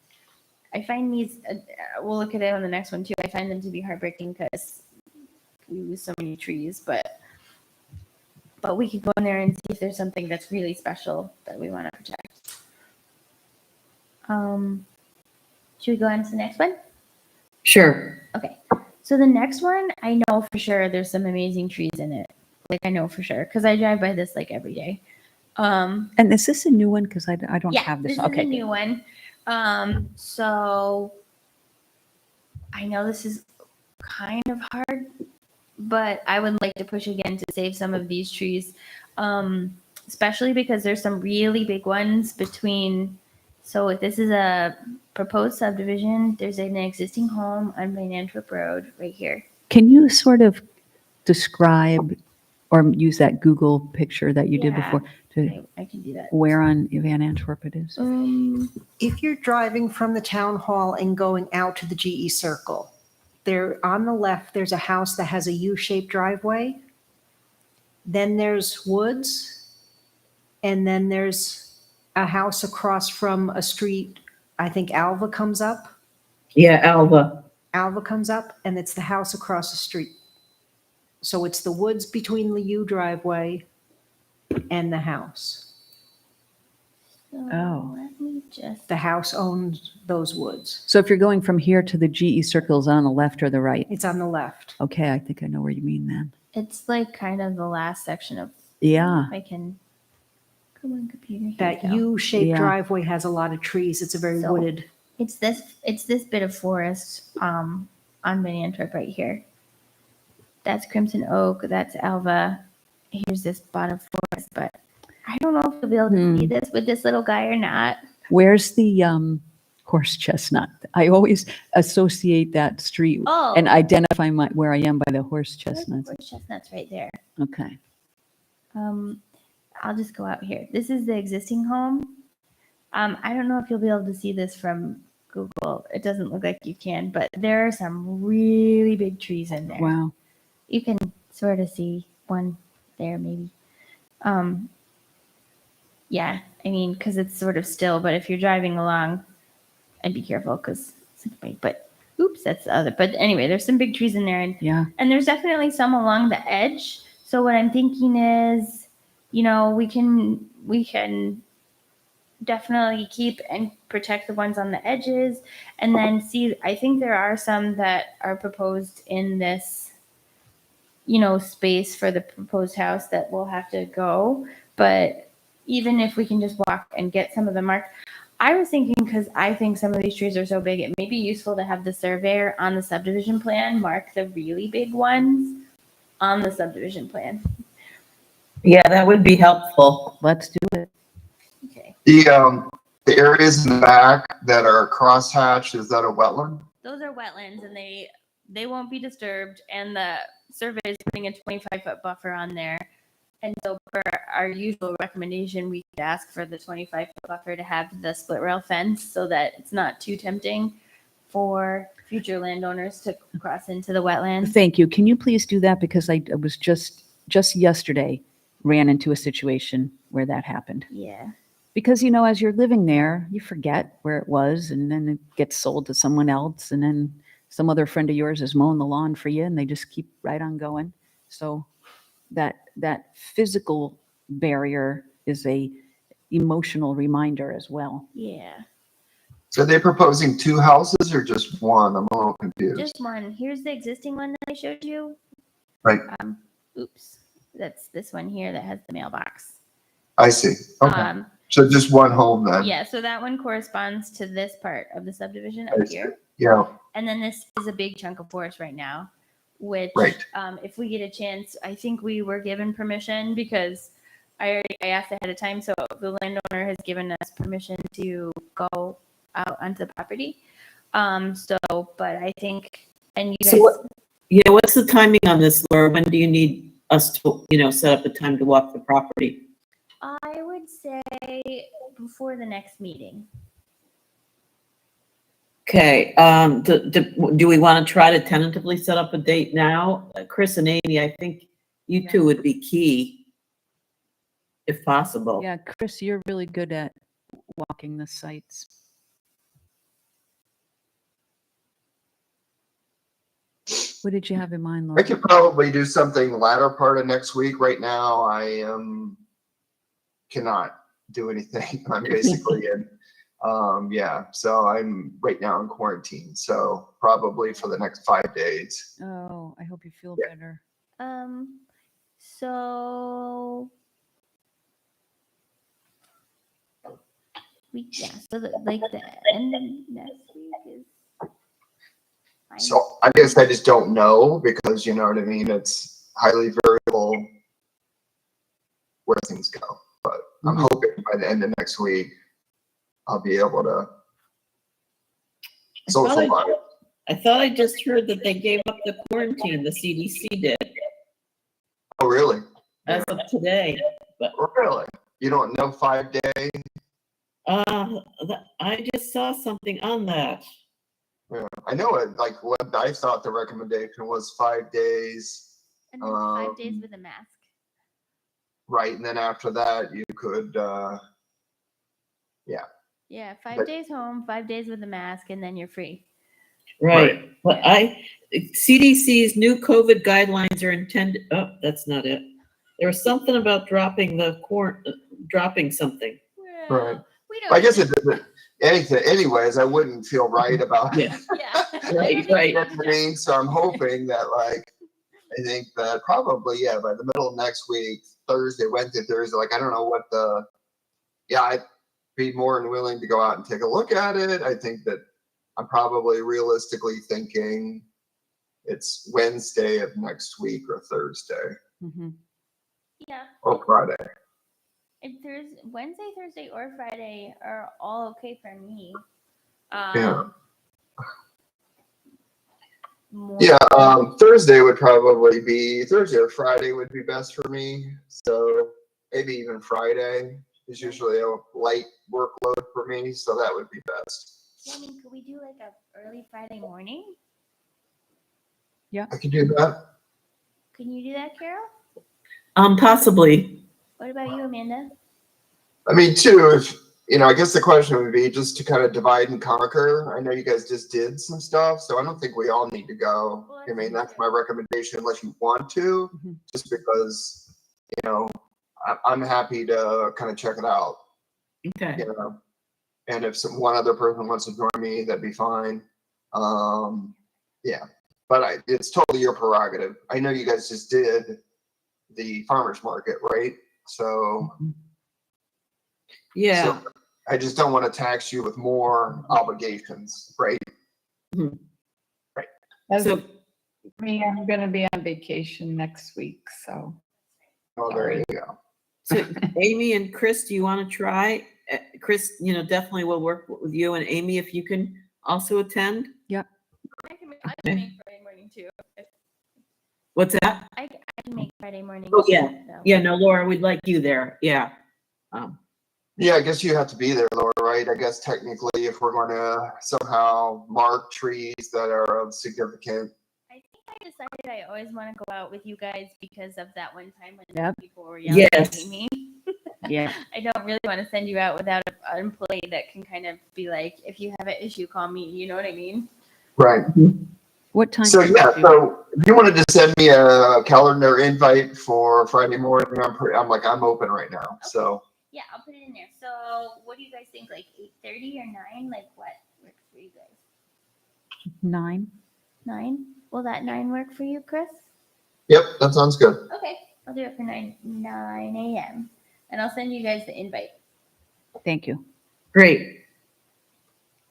I find these, we'll look at it on the next one too. I find them to be heartbreaking because we lose so many trees, but we could go in there and see if there's something that's really special that we want to protect. Should we go on to the next one? Sure. Okay. So the next one, I know for sure there's some amazing trees in it. Like I know for sure because I drive by this like every day. And is this a new one? Because I don't Yeah, have this. this Okay. is a new one. So I know this is kind of hard, but I would like to push again to save some of these trees, especially because there's some really big ones between. So if this is a proposed subdivision, there's an existing home on Main Antwerp Road right here. Can you sort of describe or use that Google picture that you did Yeah. before to I can do that. where on Van Antwerp it is? If you're driving from the town hall and going out to the GE Circle, there on the left, there's a house that has a U-shaped driveway. Then there's woods. And then there's a house across from a street. I think Alva comes up. Yeah, Alva. Alva comes up, and it's the house across the street. So it's the woods between the U driveway and the house. So Oh. let me just. The house owns those woods. So if you're going from here to the GE circles on the left or the right? It's on the left. Okay, I think I know where you mean then. It's like kind of the last section of. Yeah. If I can. Come on, computer. Here That we go. U-shaped Yeah. driveway has a lot of trees. It's a very So- wooded. It's this bit of forest on Main Antwerp right here. That's Crimson Oak. That's Alva. Here's this bottom forest, but I don't know if you'll be able to see this with this little guy or not. Where's the horse chestnut? I always associate that street Oh, and identify where I am by the horse there's chestnuts. horse chestnuts right there. Okay. I'll just go out here. This is the existing home. I don't know if you'll be able to see this from Google. It doesn't look like you can, but there are some really big trees in there. Wow. You can sort of see one there maybe. Yeah, I mean, because it's sort of still, but if you're driving along, and be careful because, but oops, that's the other. But anyway, there's some big trees in there, Yeah. and there's definitely some along the edge. So what I'm thinking is, you know, we can definitely keep and protect the ones on the edges, and then see. I think there are some that are proposed in this, you know, space for the proposed house that will have to go. But even if we can just walk and get some of them marked, I was thinking, because I think some of these trees are so big, it may be useful to have the surveyor on the subdivision plan mark the really big ones on the subdivision plan. Yeah, that would be helpful. Let's do it. Okay. The areas in the back that are crosshatched, is that a wetland? Those are wetlands and they won't be disturbed, and the survey is putting a 25-foot buffer on there. And so for our usual recommendation, we could ask for the 25-foot buffer to have the split rail fence so that it's not too tempting for future landowners to cross into the wetlands. Thank you. Can you please do that? Because I was just yesterday ran into a situation where that happened. Yeah. Because, you know, as you're living there, you forget where it was, and then it gets sold to someone else, and then some other friend of yours is mowing the lawn for you, and they just keep right on going. So that physical barrier is a emotional reminder as well. Yeah. So are they proposing two houses or just one? I'm a little confused. Just one. Here's the existing one that I showed you. Right. Oops. That's this one here that has the mailbox. I see. Okay. So just one home then? Yeah, so that one corresponds to this part of the subdivision I up see. here. Yeah, And then this is a big chunk of forest right now, which, Right. If we get a chance, I think we were given permission because I asked ahead of time. So the landowner has given us permission to go out onto the property. But I think, and you guys, So what's the timing on this, Laura? When do you need us to, set up a time to walk the property? I would say before the next meeting. Okay, do we want to try to tentatively set up a date now? Chris and Amy, I think you two would be key, if possible. Yeah, Chris, you're really good at walking the sites. What did you have in mind, I Laura? could probably do something latter part of next week. Right now, I cannot do anything. I'm basically in Yeah, so I'm right now in quarantine, so probably for the next 5 days. Oh, I hope you feel Yeah. better. So so like the end of next week is fine. So I guess I just don't know because you know what I mean. It's highly variable where things go, but I'm Mhm. hoping by the end of next week I'll be able to I thought socialize. I thought I just heard that they gave up the quarantine, the CDC did, Oh, really? as of today. But, Really? You don't know 5 days? I just saw something on that. Yeah. I know it. Like what I thought the recommendation was 5 days, And then 5 days um, with a mask. right? And then after that, you could, Yeah, 5 but- days home, 5 days with a mask, and then you're free. Right. But CDC's new COVID guidelines are intended, oh, that's not it. There was something about dropping dropping something. Well, we don't. I guess it doesn't. Anyways, I wouldn't feel right about it. Yeah. Yeah. Right, right. You know what I mean? So I'm hoping that I think that probably, yeah, by the middle of next week, Thursday, Wednesday, Thursday, I don't know what I'd be more than willing to go out and take a look at it. I think that I'm probably realistically thinking it's Wednesday of next week or Thursday Mhm. Yeah. or Friday. If Wednesday, Thursday, or Friday are all okay for me. Yeah. More- Yeah, Thursday would probably be Thursday or Friday would be best for me. So maybe even Friday is usually a light workload for me, so that would be best. Yeah, I mean, could we do like a early Friday morning? I can do that. Can you do that, Carol? Possibly. What about you, Amanda? I mean, too, if I guess the question would be just to kind of divide and conquer. I know you guys just did some stuff, so I don't think we all need to go. Well, I mean, that's that's my recommendation, unless you want to, Mhm. just because I'm happy to kind of check it out. Okay. And if one other person wants to join me, that'd be fine. Yeah, but it's totally your prerogative. I know you guys just did the farmers market, right? So Yeah. I just don't want to tax you with more obligations, right? As So, for me, I'm gonna be on vacation next week, so. Oh, there you go. so Amy and Chris, do you want to try? Chris, definitely will work with you, and Amy, if you can also attend. I can make Friday morning too. What's that? I can make Friday morning. Oh, too, yeah. so. Yeah, no, Laura, we'd like you there. Yeah. Yeah, I guess you have to be there, Laura, right? I guess technically, if we're going to somehow mark trees that are of significant. I think I decided I always want to go out with you guys because of that one time when Yep. people were yelling at Yes. me. Yeah. I don't really want to send you out without an employee that can kind of be like, if you have an issue, call me. You know what I mean? Right. What time? So did yeah, you do? so if you wanted to send me a calendar invite for Friday morning, I'm open right now. So Yeah, I'll put it in there. So what do you guys think? Like 8:30 or 9? Like what works for you guys? 9. 9? Will that 9 work for you, Chris? yep, that sounds good. Okay, I'll do it for 9 a.m. And I'll send you guys the invite. Thank you. Great.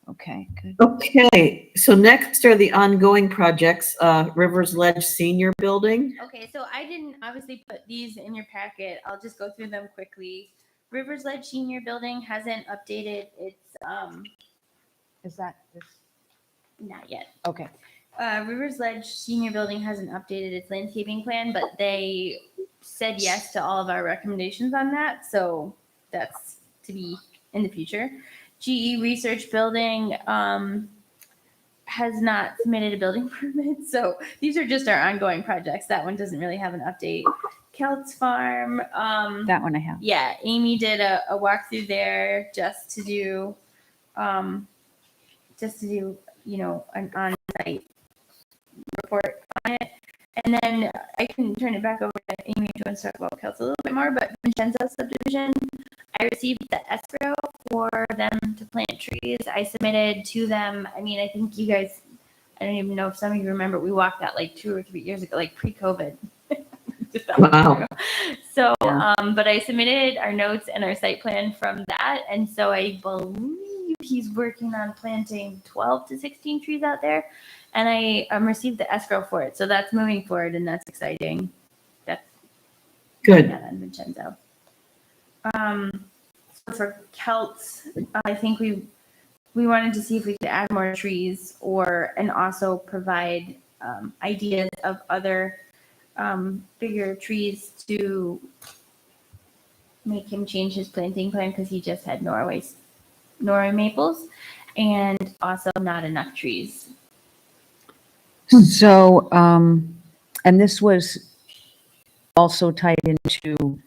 Okay, good. Okay, so next are the ongoing projects, Rivers Ledge Senior Building. Okay, so I didn't obviously put these in your packet. I'll just go through them quickly. Rivers Ledge Senior Building hasn't updated its Is that this? not yet. Okay. Rivers Ledge Senior Building hasn't updated its landscaping plan, but they said yes to all of our recommendations on that. So that's to be in the future. GE Research Building has not submitted a building permit. So these are just our ongoing projects. That one doesn't really have an update. Celts Farm. That one I have. Yeah, Amy did a walkthrough there just to do, an on-site report on it. And then I can turn it back over to Amy if you want to talk about Celts a little bit more, but Vincenzo subdivision, I received the escrow for them to plant trees. I submitted to them, I mean, I think you guys, I don't even know if some of you remember, we walked that like 2 or 3 years ago, like pre-COVID. Wow. So, Yeah. but I submitted our notes and our site plan from that, and so I believe he's working on planting 12 to 16 trees out there, and I received the escrow for it, so that's moving forward, and that's exciting. That's Good. that on Vincenzo. So for Celts, I think we wanted to see if we could add more trees, and also provide ideas of other bigger trees to make him change his planting plan, because he just had Norway maples and also not enough trees. So, and this was also tied into,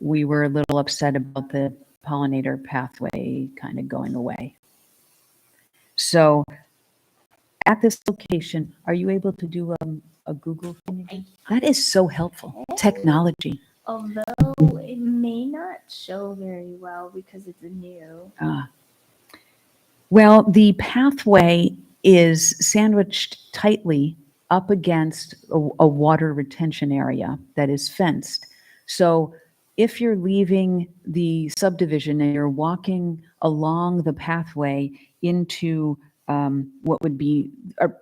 we were a little upset about the pollinator pathway kind of going away. So at this location, are you able to do a Google thing? That is so helpful. Technology. Although it may not show very well because it's new. Well, the pathway is sandwiched tightly up against a water retention area that is fenced. So if you're leaving the subdivision and you're walking along the pathway into what would be our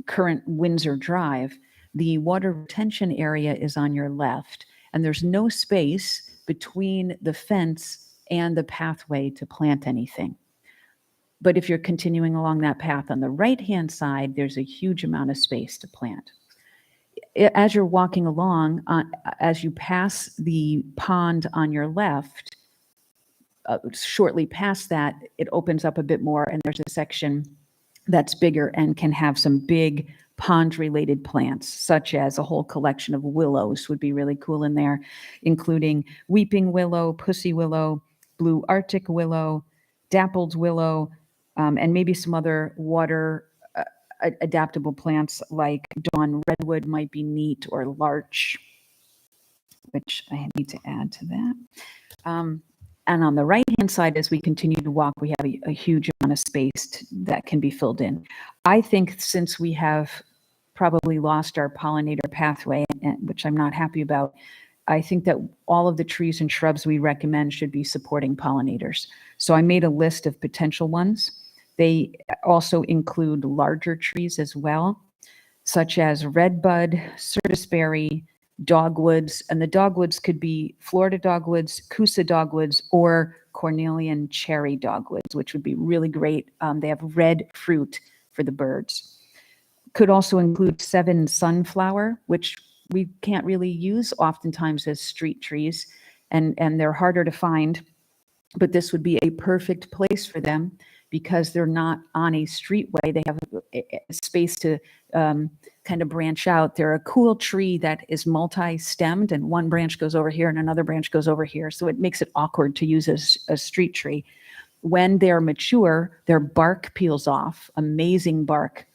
current Windsor Drive, the water retention area is on your left, and there's no space between the fence and the pathway to plant anything. But if you're continuing along that path on the right-hand side, there's a huge amount of space to plant. As you're walking along, as you pass the pond on your left, shortly past that, it opens up a bit more, and there's a section that's bigger and can have some big pond-related plants, such as a whole collection of willows would be really cool in there, including weeping willow, pussy willow, blue Arctic willow, dappled willow, and maybe some other water adaptable plants like dawn redwood might be neat, or larch, which I need to add to that. And on the right-hand side, as we continue to walk, we have a huge amount of space that can be filled in. I think since we have probably lost our pollinator pathway, which I'm not happy about, I think that all of the trees and shrubs we recommend should be supporting pollinators. So I made a list of potential ones. They also include larger trees as well, such as redbud, certusberry, dogwoods, and the dogwoods could be Florida dogwoods, Coosa dogwoods, or Cornelian cherry dogwoods, which would be really great. They have red fruit for the birds. Could also include 7 sunflower, which we can't really use oftentimes as street trees, and they're harder to find, but this would be a perfect place for them because they're not on a streetway. They have a space to kind of branch out. They're a cool tree that is multi-stemmed, and one branch goes over here and another branch goes over here. So it makes it awkward to use as a street tree. When they're mature, their bark peels off, amazing bark,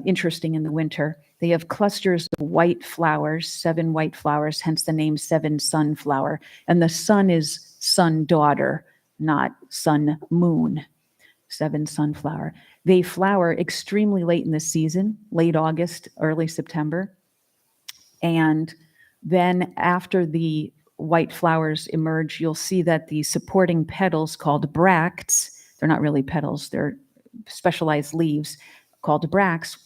interesting in the winter. They have clusters of white flowers, 7 white flowers, hence the name 7 sunflower. And the sun is sun daughter, not sun moon. 7 sunflower. They flower extremely late in the season, late August, early September. And then after the white flowers emerge, you'll see that the supporting petals called bracts, they're not really petals, they're specialized leaves called bracts,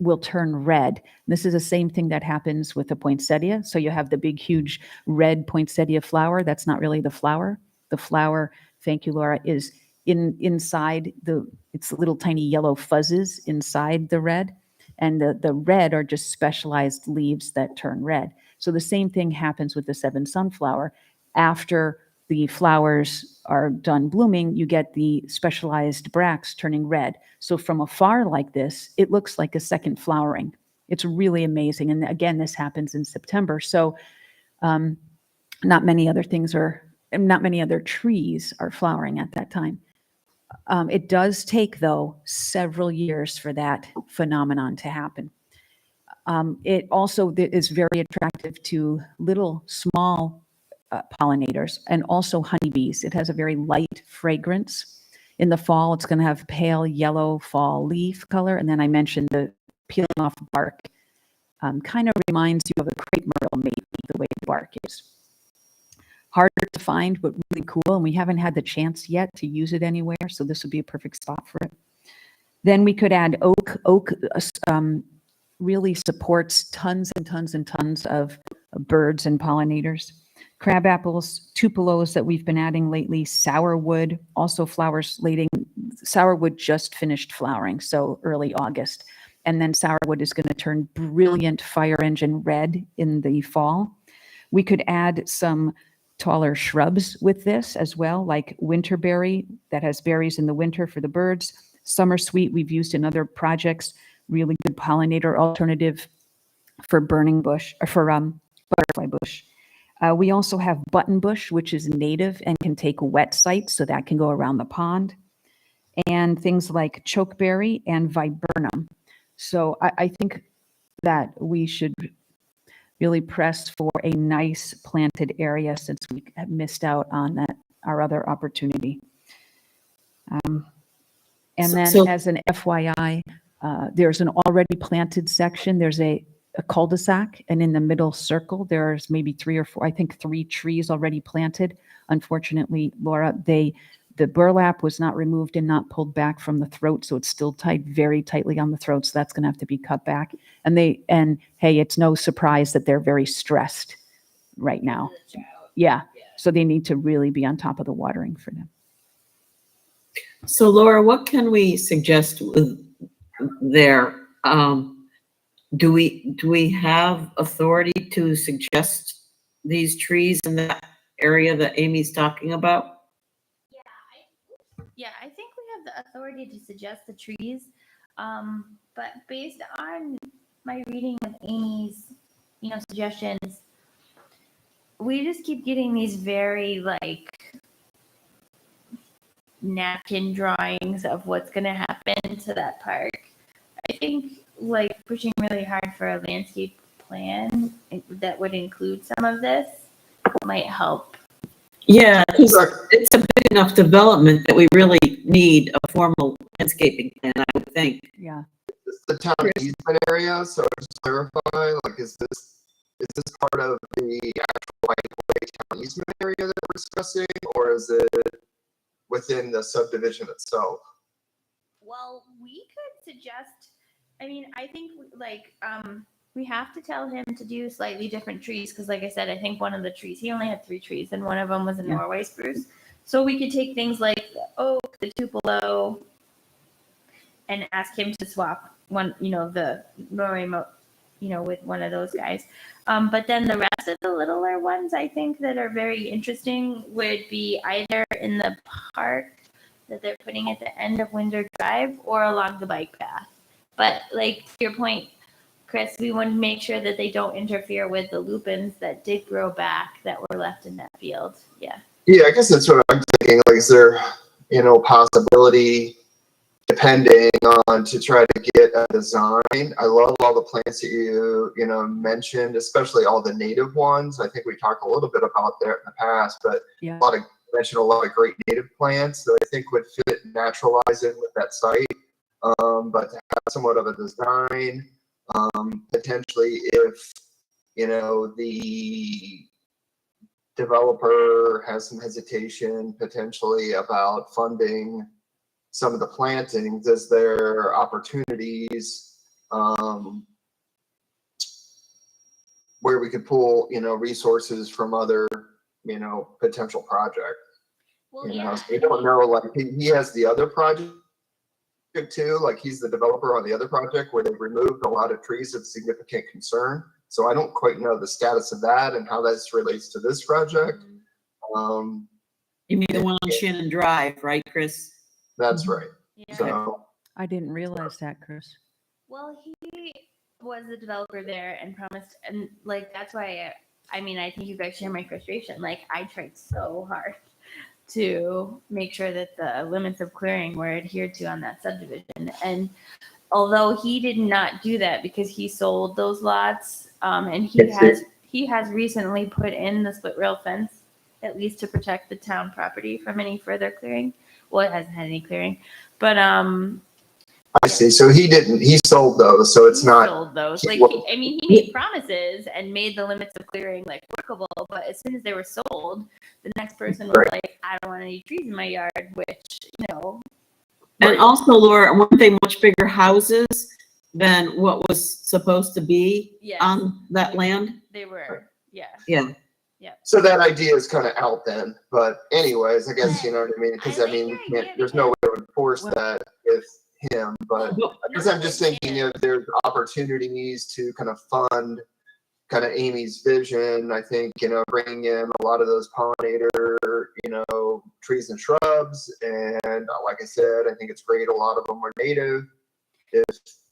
will turn red. This is the same thing that happens with the poinsettia. So you have the big, huge red poinsettia flower. That's not really the flower. The flower, thank you, Laura, is inside it's little tiny yellow fuzzes inside the red, and the red are just specialized leaves that turn red. So the same thing happens with the 7 sunflower. After the flowers are done blooming, you get the specialized bracts turning red. So from afar like this, it looks like a second flowering. It's really amazing. And again, this happens in September. So not many other trees are flowering at that time. It does take, though, several years for that phenomenon to happen. It also is very attractive to little small pollinators and also honeybees. It has a very light fragrance. In the fall, it's going to have pale yellow fall leaf color. And then I mentioned the peeling off bark kind of reminds you of a crepe myrtle, maybe the way the bark is. Harder to find, but really cool. And we haven't had the chance yet to use it anywhere. So this would be a perfect spot for it. Then we could add oak. Oak really supports tons and tons and tons of birds and pollinators. Crab apples, tupelos that we've been adding lately, sourwood, also flowers lating. Sourwood just finished flowering, so early August. And then sourwood is going to turn brilliant fire engine red in the fall. We could add some taller shrubs with this as well, like winterberry that has berries in the winter for the birds. Summer sweet we've used in other projects, really good pollinator alternative for burning bush, or for butterfly bush. We also have buttonbush, which is native and can take wet sites, so that can go around the pond. And things like chokeberry and viburnum. So I think that we should really press for a nice planted area since we have missed out on our other opportunity. And then So- as an FYI, there's an already planted section. There's a cul-de-sac, and in the middle circle, there's maybe 3 or 4, I think 3 trees already planted. Unfortunately, Laura, the burlap was not removed and not pulled back from the throat, so it's still tied very tightly on the throat, so that's going to have to be cut back. And hey, it's no surprise that they're very stressed right now. Yeah, so they need to really be on top of the watering for them. So Laura, what can we suggest with there? Do we have authority to suggest these trees in that area that Amy's talking about? I think we have the authority to suggest the trees. But based on my reading of Amy's, suggestions, we just keep getting these very napkin drawings of what's going to happen to that park. I think pushing really hard for a landscape plan that would include some of this might help. Yeah, it's a big enough development that we really need a formal landscaping plan, I would think. Yeah. Is the town easement area, so just clarify, is this part of the actual town easement area that we're discussing, or is it within the subdivision itself? Well, we could suggest, I think we have to tell him to do slightly different trees because, like I said, I think one of the trees, he only had 3 trees and one of them was a Norway spruce. So we could take things like the oak, the tupelo, and ask him to swap one, the Norway, with one of those guys. But then the rest of the littler ones, I think that are very interesting would be either in the park that they're putting at the end of Windsor Drive or along the bike path. But to your point, Chris, we want to make sure that they don't interfere with the lupins that did grow back that were left in that field. Yeah. Yeah, I guess that's what I'm thinking. Is there, possibility depending on to try to get a design? I love all the plants that you mentioned, especially all the native ones. I think we talked a little bit about that in the past, but Yeah. mentioned a lot of great native plants that I think would fit and naturalize in with that site. But to have somewhat of a design, potentially if the developer has some hesitation potentially about funding some of the plantings, is there opportunities where we could pull resources from other potential projects? Well, So we don't know, he has the other project too, he's the developer on the other project where they've removed a lot of trees of significant concern. So I don't quite know the status of that and how that relates to this project. You mean the one on Shannon Drive, right, Chris? That's right. Yeah. So I didn't realize that, Chris. Well, he was the developer there and promised, and that's why I think you guys share my frustration. I tried so hard to make sure that the limits of clearing were adhered to on that subdivision, and although he did not do that because he sold those lots, and he has recently put in the split rail fence, at least to protect the town property from any further clearing. Well, it hasn't had any clearing, but I see. So he sold those, so it's he not. sold those. Like, well, he made promises and made the limits of clearing like workable, but as soon as they were sold, the next person was Right. like, I don't want any trees in my yard, which, And also, Laura, weren't they much bigger houses than what was supposed to be yeah, on that land? they were, yeah. Yeah. So that idea is kind of out then. But anyways, I guess you know what I mean. Because I I like mean, your you idea there's no way to enforce that with him. But Well, I guess no, I'm just they thinking can't. if there's opportunities to kind of fund kind of Amy's vision. I think, bringing in a lot of those pollinator, trees and shrubs. And like I said, I think it's great. A lot of them were native.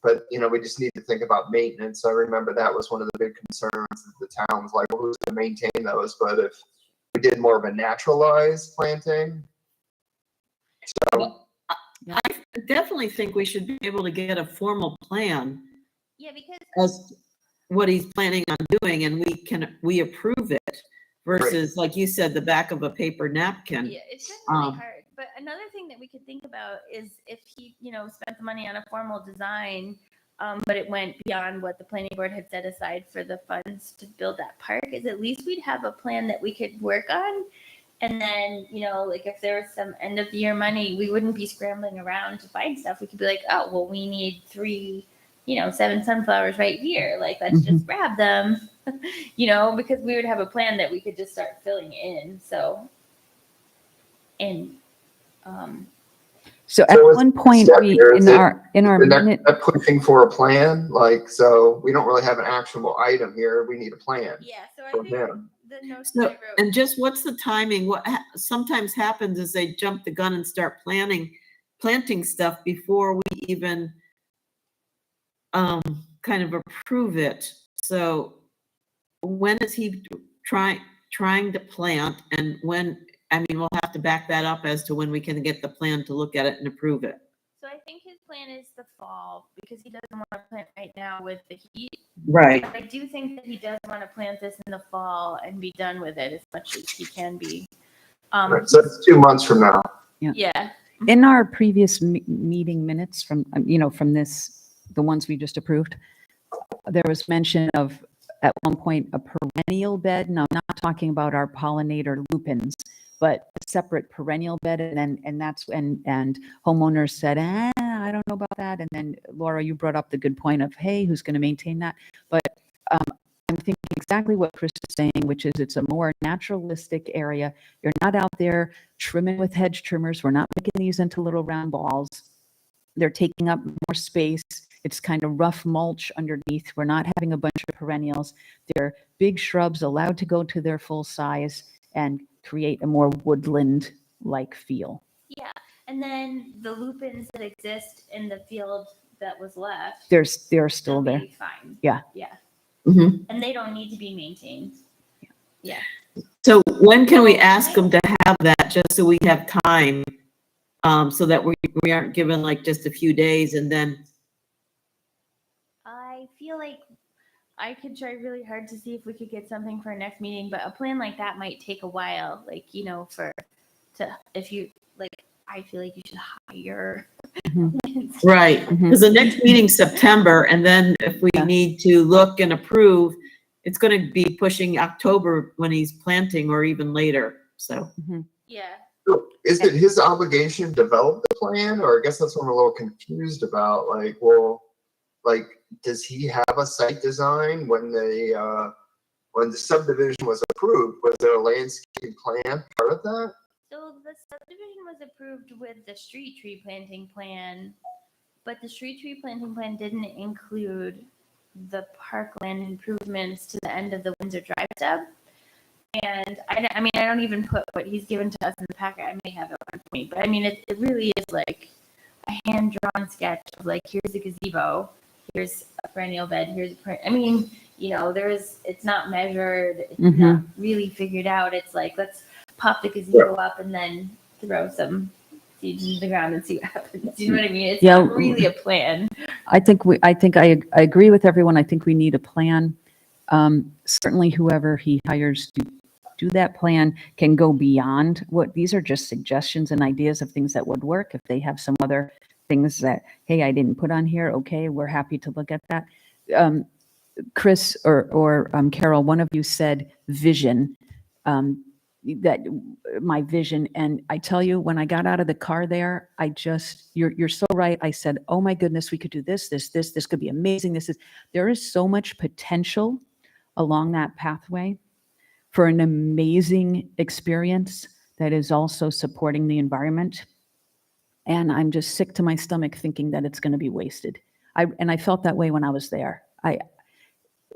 But we just need to think about maintenance. I remember that was one of the big concerns that the town was like, well, who's going to maintain those? But if we did more of a naturalized planting, so I definitely think we should be able to get a formal plan Yeah, because as what he's planning on doing, and we approve it versus, like you said, the back of a paper napkin. yeah, it's been really Um, hard. But another thing that we could think about is if he, spent the money on a formal design, but it went beyond what the planning board had set aside for the funds to build that park, is at least we'd have a plan that we could work on. And then, like if there was some end of the year money, we wouldn't be scrambling around to find stuff. We could be like, oh, well, we need 7 sunflowers right here. Like, let's just grab them, because we would have a plan that we could just start filling in. So, and, So at So is one point, step we, here, in is it- our the next minute, step pushing for a plan, so we don't really have an actionable item here. We need a plan yeah, so I for think him. the notion So, I wrote. and just what's the timing? What sometimes happens is they jump the gun and start planting stuff before we even kind of approve it. So when is he trying to plant, and when, we'll have to back that up as to when we can get the plan to look at it and approve it. So I think his plan is the fall because he doesn't want to plant right now with the heat. Right. But I do think that he does want to plant this in the fall and be done with it as much as he can be. Right, so it's 2 months from now. Yeah. in our previous meeting minutes from, from the ones we just approved, there was mention of, at one point, a perennial bed. Now, I'm not talking about our pollinator lupins, but a separate perennial bed. And that's when, and homeowners said, I don't know about that. And then Laura, you brought up the good point of, hey, who's going to maintain that? But I'm thinking exactly what Chris is saying, which is it's a more naturalistic area. You're not out there trimming with hedge trimmers. We're not making these into little round balls. They're taking up more space. It's kind of rough mulch underneath. We're not having a bunch of perennials. They're big shrubs allowed to go to their full size and create a more woodland-like feel. Yeah. And then the lupins that exist in the field that was left, They're still they'll there. be fine. Yeah. Yeah. Mhm. And they don't need to be maintained. Yeah. So when can we ask them to have that, just so we have time, so that we aren't given like just a few days and then. I feel like I could try really hard to see if we could get something for our next meeting, but a plan like that might take a while. Like, I feel like you should hire. Right, Mhm. because the next meeting's September, and then if we Yeah. need to look and approve, it's gonna be pushing October when he's planting, or even later, so. Yeah. So is it his obligation to develop the plan, or I guess that's what I'm a little confused about, does he have a site design when the subdivision was approved? Was there a landscape plan part of that? So the subdivision was approved with the street tree planting plan, but the street tree planting plan didn't include the parkland improvements to the end of the Windsor Drive stub. And I don't even put what he's given to us in the packet. I may have it on me, but it really is like a hand-drawn sketch of like, here's a gazebo, here's a perennial bed, it's not measured, it's not really figured out. It's like, let's pop the gazebo up and then throw some seeds into the ground and see what happens. You know what I mean? It's Yeah. not really a plan. I think I agree with everyone. I think we need a plan. Certainly whoever he hires to do that plan can go beyond what, these are just suggestions and ideas of things that would work. If they have some other things that, hey, I didn't put on here, okay, we're happy to look at that. Chris or Carol, one of you said vision, that my vision. And I tell you, when I got out of the car there, you're so right. I said, oh my goodness, we could do this could be amazing. There is so much potential along that pathway for an amazing experience that is also supporting the environment. And I'm just sick to my stomach thinking that it's going to be wasted. I felt that way when I was there.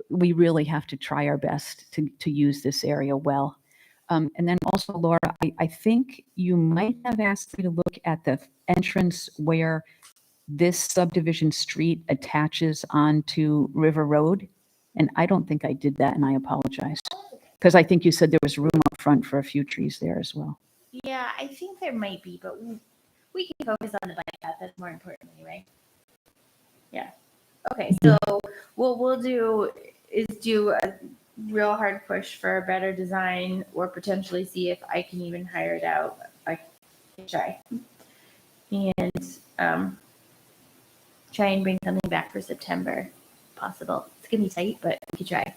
We really have to try our best to use this area well. And then also, Laura, I think you might have asked me to look at the entrance where this subdivision street attaches onto River Road. And I don't think I did that, and I apologize. Because I think you said there was room up front for a few trees there as well. Yeah, I think there might be, but we can focus on the bike path. That's more important anyway. Yeah. Okay, so what we'll do is do a real hard push for a better design, or potentially see if I can even hire it out. I can try. And try and bring something back for September, possible. It's gonna be tight, but we can try.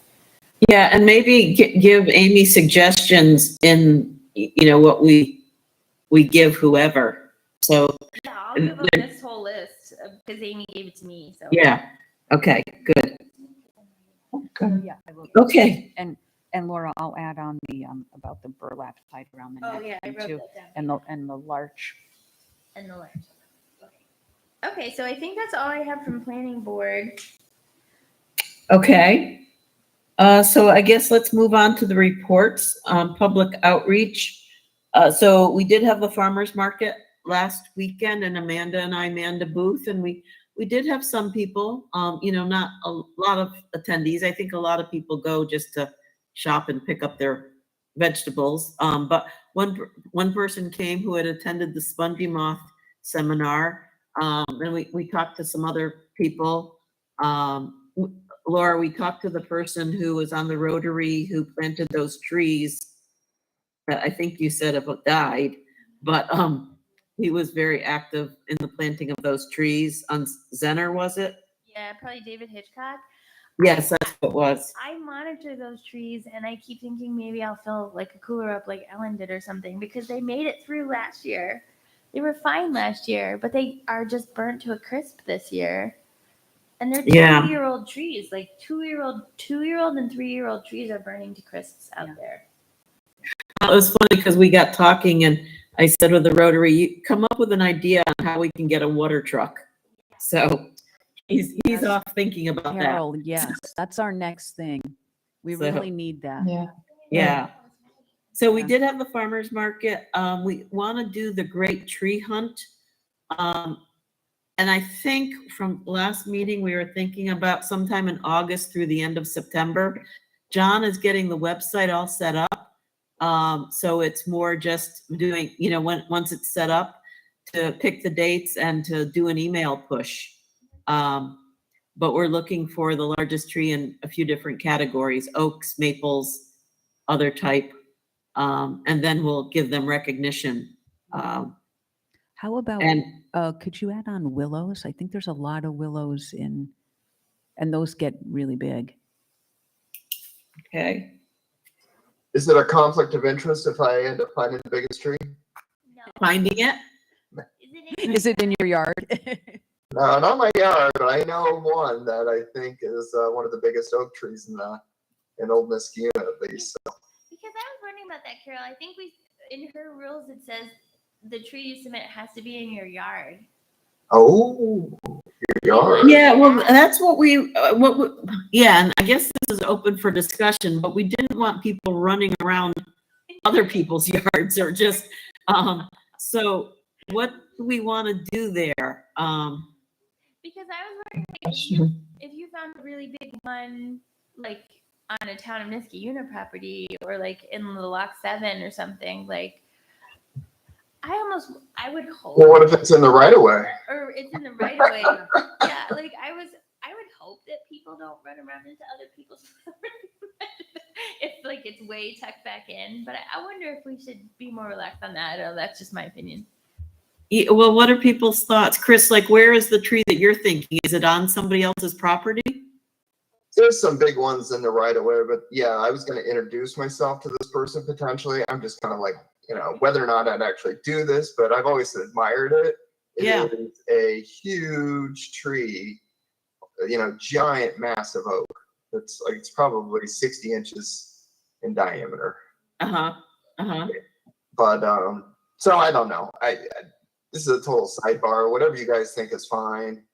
Yeah, and maybe give Amy suggestions in, what we give whoever. So, Yeah, I'll give them this whole list because Amy gave it to me. So yeah, okay, good. So, yeah, I will. Okay, And Laura, I'll add on the about the burlap tied around the neck. Oh yeah, I wrote too, that down. and the larch. And the large. Okay, so I think that's all I have from planning board. okay. So I guess let's move on to the reports, public outreach. So we did have the farmer's market last weekend, and Amanda and I manned a booth, and we did have some people, not a lot of attendees. I think a lot of people go just to shop and pick up their vegetables. But one person came who had attended the spongy moth seminar. And we talked to some other people. Laura, we talked to the person who was on the Rotary who planted those trees that I think you said about died, but he was very active in the planting of those trees on Zenner, was it? Yeah, probably David Hitchcock. Yes, that's what it was. I monitor those trees and I keep thinking maybe I'll fill like a cooler up like Ellen did or something, because they made it through last year. They were fine last year, but they are just burnt to a crisp this year. And they're Yeah. 2-year-old trees, like 2-year-old and 3-year-old trees are burning to crisps out there. It was funny because we got talking and I said with the Rotary, you come up with an idea on how we can get a water truck. So he's off thinking about that. Carol, yes, that's our next thing. We So- really need that. Yeah. Yeah. So we Yeah. did have the farmer's market. We want to do the great tree hunt. And I think from last meeting, we were thinking about sometime in August through the end of September. John is getting the website all set up. So it's more just doing, once it's set up, to pick the dates and to do an email push. But we're looking for the largest tree in a few different categories: oaks, maples, other type. And then we'll give them recognition. How about, And could you add on willows? I think there's a lot of willows and those get really big. okay, Is it a conflict of interest if I end up finding the biggest tree? No. finding it. Is it in your yard? No, not my yard, but I know one that I think is one of the biggest oak trees in Old Niskayuna at least. So. Because I was wondering about that, Carol. I think in her rules it says the tree you submit has to be in your yard. Oh, your yard. Yeah, well, that's what yeah, and I guess this is open for discussion, but we didn't want people running around other people's yards or just, so what do we want to do there? Because I was wondering like, if you found a really big one, like on a town of Niskayuna property or like in the Lock 7 or something, like I would hope. Well, what if it's in the right of way? Or it's in the right of way. Yeah, like I would hope that people don't run around into other people's if like it's way tucked back in. But I wonder if we should be more relaxed on that. Oh, that's just my opinion. Yeah, well, what are people's thoughts? Chris, like, where is the tree that you're thinking? Is it on somebody else's property? There's some big ones in the right of way, but yeah, I was going to introduce myself to this person potentially. I'm just kind of like, whether or not I'd actually do this, but I've always admired it. Yeah. It is a huge tree, giant, massive oak. It's probably 60 inches in diameter. Uh-huh. Uh-huh. But, so I don't know. This is a total sidebar. Whatever you guys think is fine.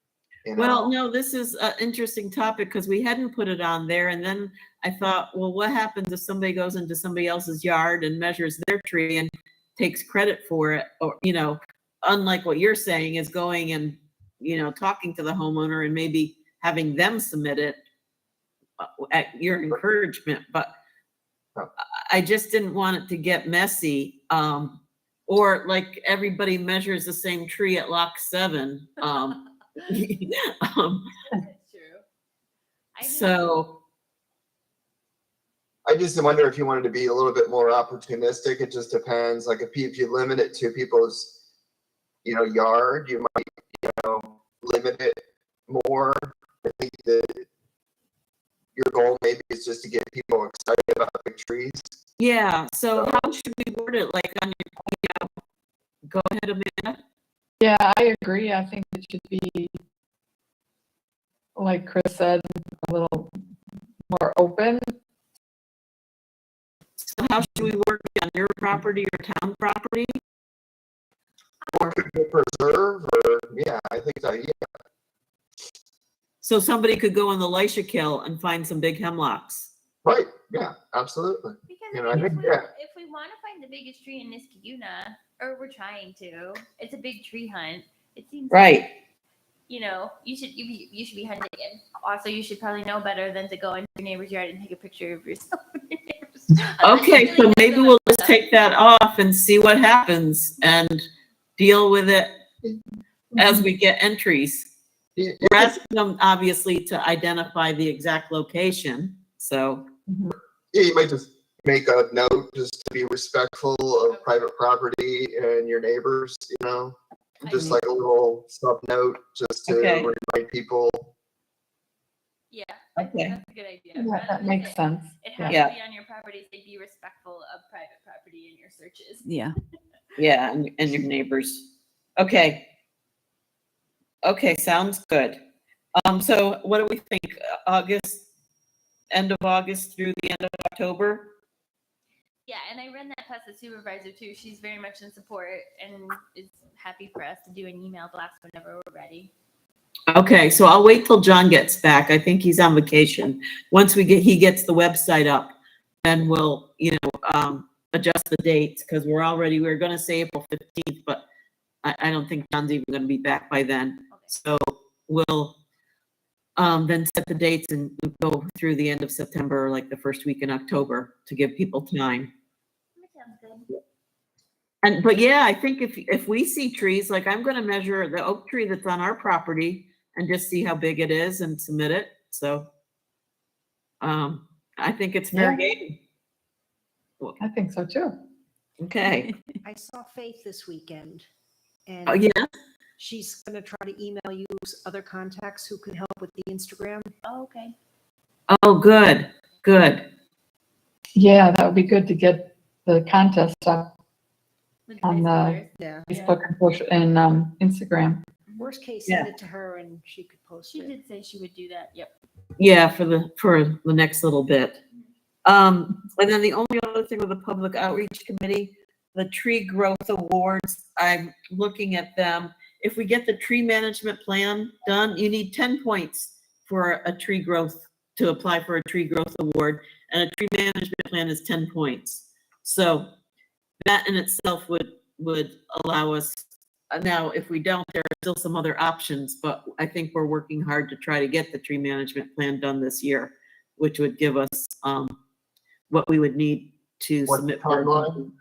Well, no, this is an interesting topic because we hadn't put it on there. And then I thought, well, what happens if somebody goes into somebody else's yard and measures their tree and takes credit for it? Or, unlike what you're saying is going and, talking to the homeowner and maybe having them submit it at your encouragement. But I just didn't want it to get messy. Or like everybody measures the same tree at Lock 7. That's true. So I just wonder if you wanted to be a little bit more opportunistic. It just depends. Like if you limit it to people's, yard, you might, limit it more. I think that your goal maybe is just to get people excited about big trees. yeah, so how should we word it? Like on your, go ahead, Amanda. Yeah, I agree. I think it should be, like Chris said, a little more open. So how should we work it on your property or town property? Or could be preserve, or yeah, I think that, yeah. So somebody could go in the Leisha Kill and find some big hemlocks. Right, yeah, absolutely. Because I think, yeah. if we want to find the biggest tree in Niskayuna, or we're trying to, it's a big tree hunt. It seems Right. you should be hunting. And also, you should probably know better than to go into your neighbor's yard and take a picture of yourself. And your neighbor's. Okay, so maybe we'll just take that off and see what happens and deal with it as we get entries. Yeah, We're asking them obviously to identify the exact location, so. you might just make a note just to be respectful of private property and your neighbors, just like a little sub note just to Okay. remind people. Yeah, Okay. that's a good idea. Yeah, Rather that than makes say sense. It has Yeah. to be on your property, so be respectful of private property in your searches. Yeah. Yeah, and your neighbors. Okay. Okay, sounds good. So what do we think? End of August through the end of October? Yeah, and I ran that past the supervisor too. She's very much in support and is happy for us to do an email blast whenever we're ready. Okay, so I'll wait till John gets back. I think he's on vacation. Once he gets the website up, then we'll, adjust the dates because we're gonna say April 15th, but I don't think John's even gonna be back by then. Okay. So we'll then set the dates and go through the end of September, like the first week in October, to give people time. That sounds good. But yeah, I think if we see trees, like I'm gonna measure the oak tree that's on our property and just see how big it is and submit it. So I think it's fair Yeah. game. I think so too. Okay. I saw Faith this weekend, Oh, and yeah. she's going to try to email you other contacts who could help with the Instagram. Oh, okay. Oh, good. Good. Yeah, that would be good to get the contest up With on the placeholders. Yeah. Facebook and push and Instagram. Worst case, Yeah. send it to her and she could post She it. did say she would do that. Yep. Yeah, for the next little bit. And then the only other thing with the Public Outreach Committee, the Tree Growth Awards, I'm looking at them. If we get the tree management plan done, you need 10 points for a tree growth, to apply for a tree growth award, and a tree management plan is 10 points. So that in itself would allow us, now if we don't, there are still some other options, but I think we're working hard to try to get the tree management plan done this year, which would give us what we would need to What's submit the for. timeline?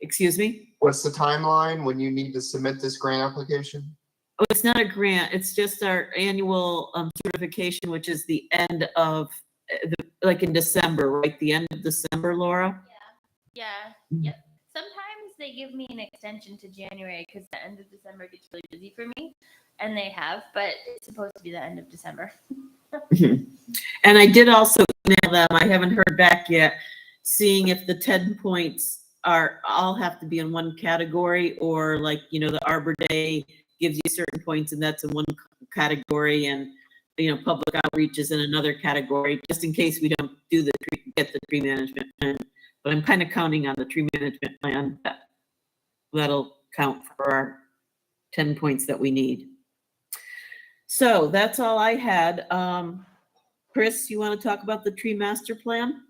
Excuse me? What's the timeline when you need to submit this grant application? Oh, it's not a grant, it's just our annual certification, which is the end of, like in December, right? The end of December, Laura? Yeah. Yep. Sometimes they give me an extension to January because the end of December gets really busy for me, and they have, but it's supposed to be the end of December. And I did also email them, I haven't heard back yet, seeing if the 10 points all have to be in one category, or like, the Arbor Day gives you certain points and that's in one category, and, public outreach is in another category, just in case we don't get the tree management plan. But I'm kind of counting on the tree management plan, that'll count for our 10 points that we need. So that's all I had. Chris, you want to talk about the tree master plan?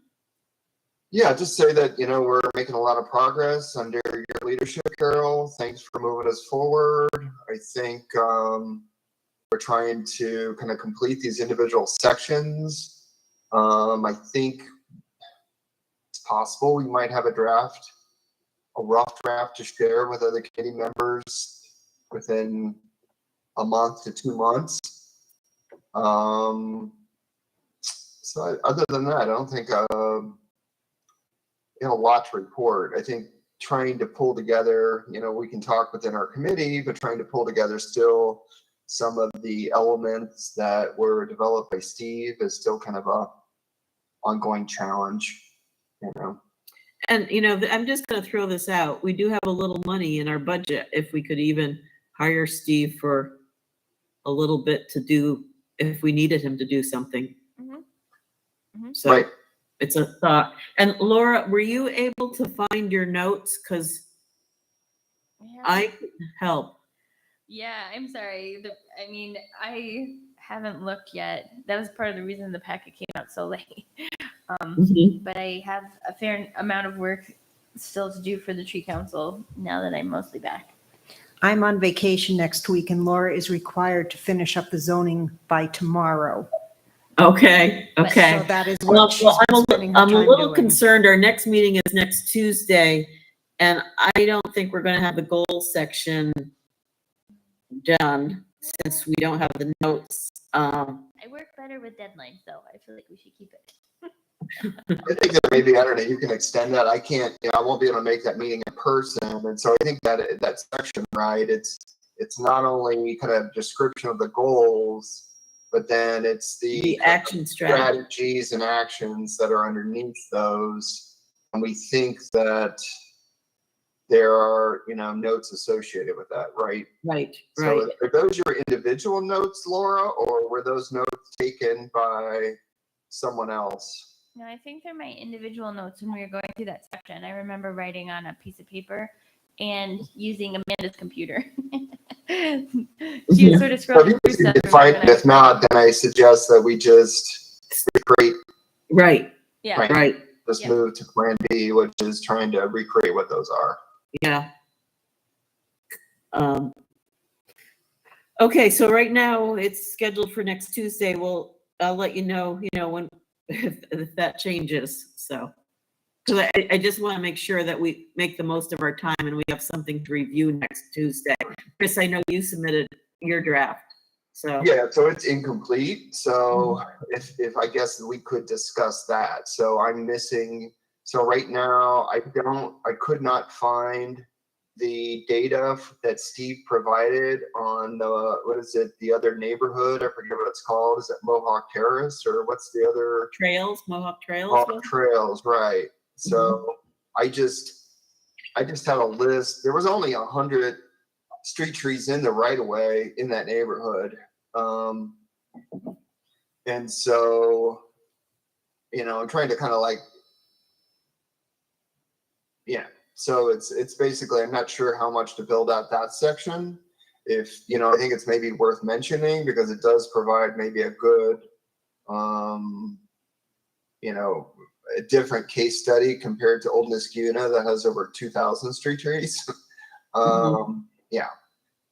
Yeah, just say that, we're making a lot of progress under your leadership, Carol. Thanks for moving us forward. I think we're trying to kind of complete these individual sections. I think it's possible we might have a rough draft to share with other committee members within a month to 2 months. So other than that, I don't think a lot to report. I think trying to pull together, we can talk within our committee, but trying to pull together still some of the elements that were developed by Steve is still kind of a ongoing challenge, And, I'm just going to throw this out. We do have a little money in our budget if we could even hire Steve for a little bit to do, if we needed him to do something. So Right. it's a thought. And Laura, were you able to find your notes? Because Yeah. I could help. Yeah, I'm sorry. I haven't looked yet. That was part of the reason the packet came out so late. But I have a fair amount of work still to do for the tree council now that I'm mostly back. I'm on vacation next week and Laura is required to finish up the zoning by tomorrow. Okay, So okay. that is Well, what she's spending her I'm a time little doing. concerned. Our next meeting is next Tuesday, and I don't think we're going to have the goal section done since we don't have the notes. I work better with deadlines, though. I feel like we should keep it. I think that maybe, I don't know, you can extend that. I can't, I won't be able to make that meeting in person. And so I think that section, right, it's not only kind of description of the goals, but then it's The action strategy. strategies and actions that are underneath those. And we think that there are, notes associated with that, right? Right, So right. are those your individual notes, Laura, or were those notes taken by someone else? No, I think they're my individual notes when we were going through that section. I remember writing on a piece of paper and using Amanda's computer. She was sort of So if scrolling you through stuff. can find it, if not, then I suggest that we just recreate, Right, Yeah. right. just Yeah. move to Plan B, which is trying to recreate what those are. Yeah. Okay, so right now it's scheduled for next Tuesday. Well, I'll let you know, when, if that changes, so. Because I just want to make sure that we make the most of our time and we have something to review next Tuesday. Chris, I know you submitted your draft, so. Yeah, so it's incomplete. So if I guess we could discuss that. So I'm missing, so right now I could not find the data that Steve provided on the other neighborhood? I forget what it's called. Is it Mohawk Terrace or what's the other? Mohawk Trails? Mohawk Trails, right. So I just had a list. There was only 100 street trees in the right of way in that neighborhood. And so, I'm trying to kind of so it's basically, I'm not sure how much to build out that section. If, I think it's maybe worth mentioning because it does provide maybe a good, a different case study compared to Old Niskuna that has over 2,000 street trees. Yeah.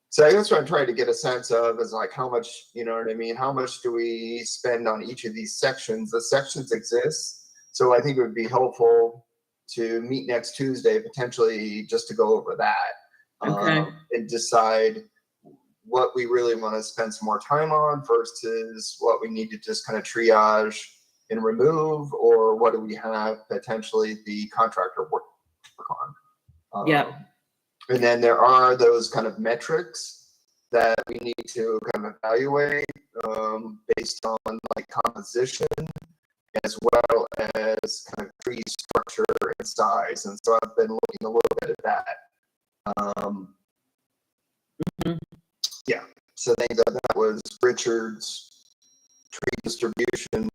So I guess what I'm trying to get a sense of is like how much, how much do we spend on each of these sections? The sections exist. So I think it would be helpful to meet next Tuesday, potentially just to go over that. Okay. And decide what we really want to spend some more time on versus what we need to just kind of triage and remove, or what do we have potentially the contractor work on. Yeah. And then there are those kind of metrics that we need to kind of evaluate based on like composition as well as kind of tree structure and size. And so I've been looking a little bit at that. Yeah, so I think that was Richard's tree distribution,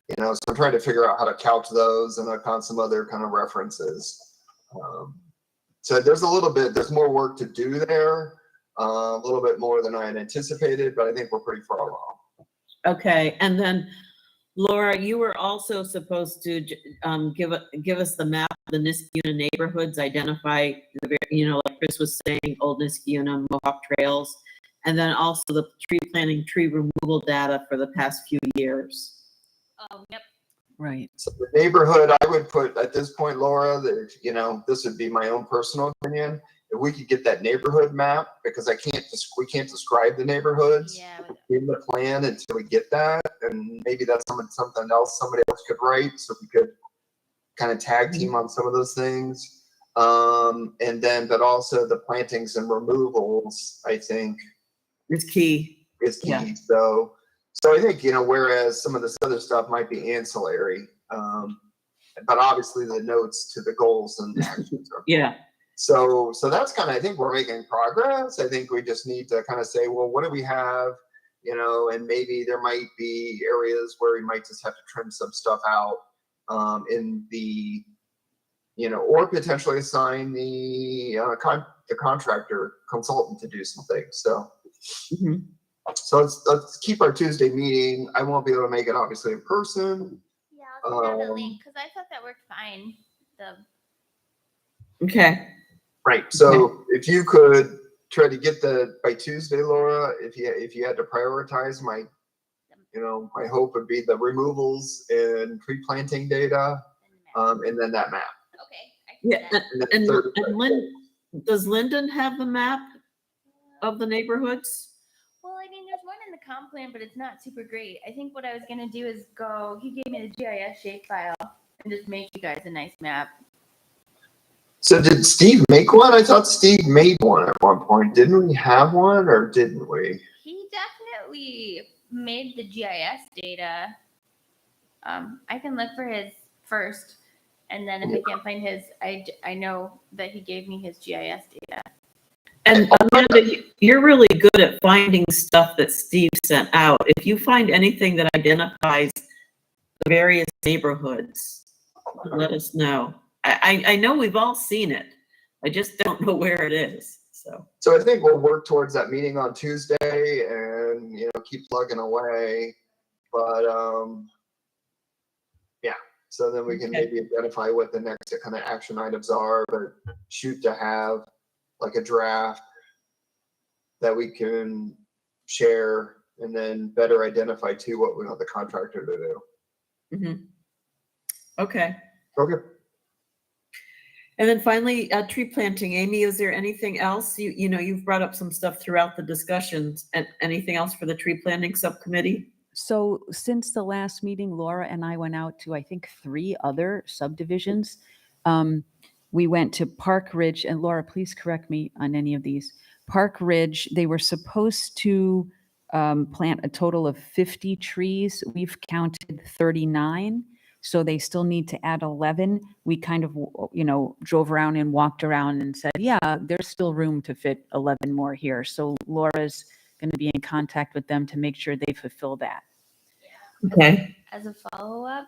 you know, so I'm trying to figure out how to couch those, and I've found some other kind of references. So there's there's more work to do there, a little bit more than I had anticipated, but I think we're pretty far along. Okay, and then Laura, you were also supposed to give us the map of the Niskayuna neighborhoods, identify like Chris was saying, Old Niskayuna, Mohawk Trails, and then also the tree planting, tree removal data for the past few years. Oh, yep. Right. So the neighborhood, I would put at this point, Laura, that, you know, this would be my own personal opinion. If we could get that neighborhood map, because we can't describe the neighborhoods Yeah. in the plan until we get that, and maybe that's something else somebody else could write, so we could kind of tag team on some of those things. And then, but also the plantings and removals, I think, It's key. is key. Yeah. So I think, you know, whereas some of this other stuff might be ancillary, but obviously the notes to the goals and the actions are. Yeah. So that's kind of, I think we're making progress. I think we just need to kind of say, well, what do we have, you know, and maybe there might be areas where we might just have to trim some stuff out in the, you know, or potentially assign the contractor consultant to do some things. So. Mhm. So let's keep our Tuesday meeting. I won't be able to make it obviously in person. Yeah, I'll send out a link because I thought that worked fine. Okay. Right. So if you could try to get by Tuesday, Laura, if you had to prioritize, my hope would be the removals and tree planting data, and then that map. Okay. I can do Yeah. that. And does Lyndon have the map of the neighborhoods? Well, I mean, there's one in the comp plan, but it's not super great. I think what I was gonna do is he gave me the GIS shapefile and just make you guys a nice map. So did Steve make one? I thought Steve made one at one point. Didn't we have one, or didn't we? He definitely made the GIS data. I can look for his first, and then if I can't find his, I know that he gave me his GIS data. And Amanda, you're really good at finding stuff that Steve sent out. If you find anything that identifies the various neighborhoods, let us know. I know we've all seen it. I just don't know where it is. So I think we'll work towards that meeting on Tuesday, and keep plugging away. But yeah. So then we can maybe identify what the next kind of action items are, but shoot to have like a draft that we can share, and then better identify too what we want the contractor to do. Mhm. Okay. Okay. And then finally, tree planting. Amy, is there anything else? You've brought up some stuff throughout the discussions. And anything else for the tree planting subcommittee? So since the last meeting, Laura and I went out to, I think, 3 other subdivisions. We went to Park Ridge, and Laura, please correct me on any of these. Park Ridge, they were supposed to plant a total of 50 trees. We've counted 39. So they still need to add 11. We kind of, drove around and walked around and said, yeah, there's still room to fit 11 more here. So Laura's going to be in contact with them to make sure they fulfill that. Okay. As a follow-up,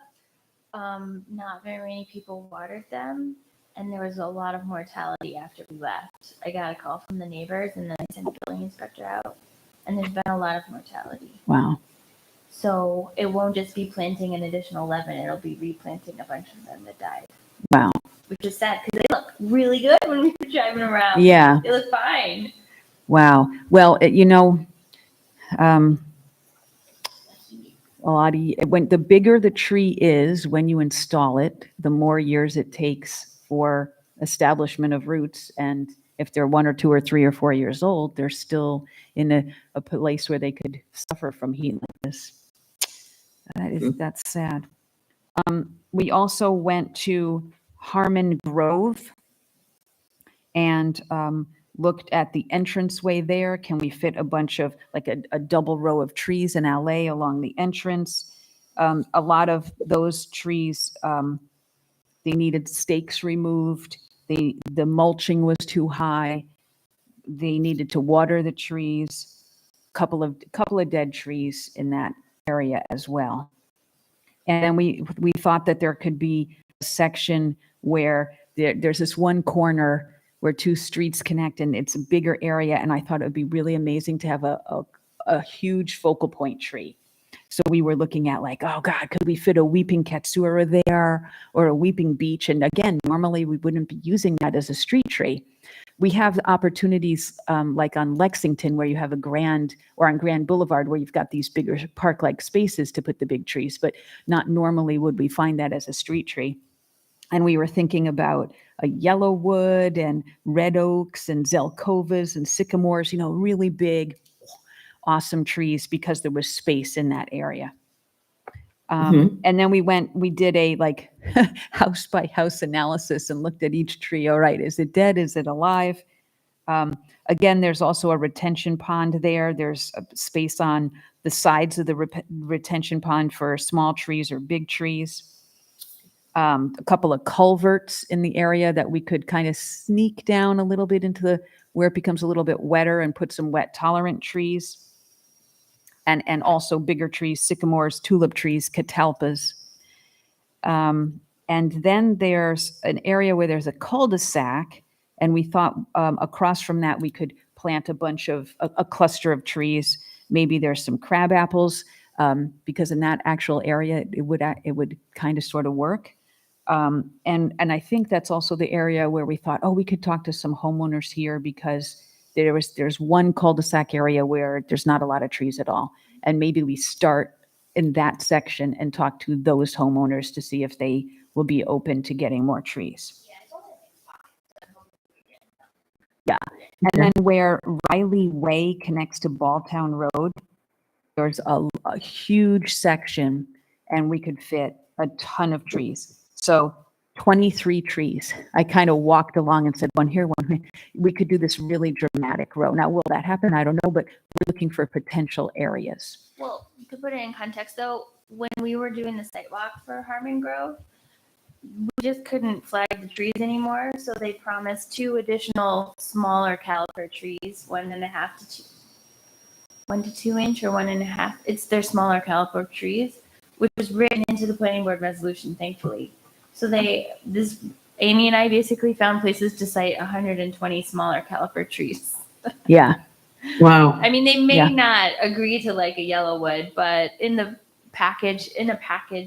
not very many people watered them, and there was a lot of mortality after we left. I got a call from the neighbors, and then I sent the building inspector out, and there's been a lot of mortality. Wow. So it won't just be planting an additional 11, it'll be replanting a bunch of them that died. Wow. Which is sad because they look really good when we were driving around. Yeah. They look fine. Wow. Well, when the bigger the tree is, when you install it, the more years it takes for establishment of roots. And if they're 1 or 2 or 3 or 4 years old, they're still in a place where they could suffer from heat like this. That's sad. We also went to Harmon Grove and looked at the entranceway there. Can we fit a bunch of, like a double row of trees in alley along the entrance? A lot of those trees, they needed stakes removed. The mulching was too high. They needed to water the trees. Couple of dead trees in that area as well. And then we thought that there could be a section where there's this one corner where 2 streets connect, and it's a bigger area. And I thought it would be really amazing to have a huge focal point tree. So we were looking at like, oh God, could we fit a weeping katsura there or a weeping beech? And again, normally we wouldn't be using that as a street tree. We have opportunities like on Lexington where you have on Grand Boulevard where you've got these bigger park-like spaces to put the big trees, but not normally would we find that as a street tree. And we were thinking about a yellowwood and red oaks and zelkovas and sycamores, really big, awesome trees because there was space in that area. And then we did a like house by house analysis and looked at each tree. All right, is it dead? Is it alive? Again, there's also a retention pond there. There's a space on the sides of the retention pond for small trees or big trees. A couple of culverts in the area that we could kind of sneak down a little bit into where it becomes a little bit wetter and put some wet tolerant trees. And also bigger trees, sycamores, tulip trees, catalpas. And then there's an area where there's a cul-de-sac, and we thought across from that we could plant a cluster of trees. Maybe there's some crab apples, because in that actual area it would kind of sort of work. And I think that's also the area where we thought, we could talk to some homeowners here because there's one cul-de-sac area where there's not a lot of trees at all. And maybe we start in that section and talk to those homeowners to see if they will be open to getting more trees. Yeah. And then where Riley Way connects to Balltown Road, there's a huge section and we could fit a ton of trees. So 23 trees. I kind of walked along and said, one here, one here. We could do this really dramatic row. Now, will that happen? I don't know, but we're looking for potential areas. Well, to put it in context though, when we were doing the site walk for Harmon Grove, we just couldn't flag the trees anymore. So they promised 2 additional smaller caliper trees, 1.5 to 2, 1 to 2 inch or 1.5. It's their smaller caliper trees, which was written into the planning board resolution, thankfully. So Amy and I basically found places to site 120 smaller caliper trees. Yeah. Wow. I mean, they may not agree to like a yellowwood, but in a package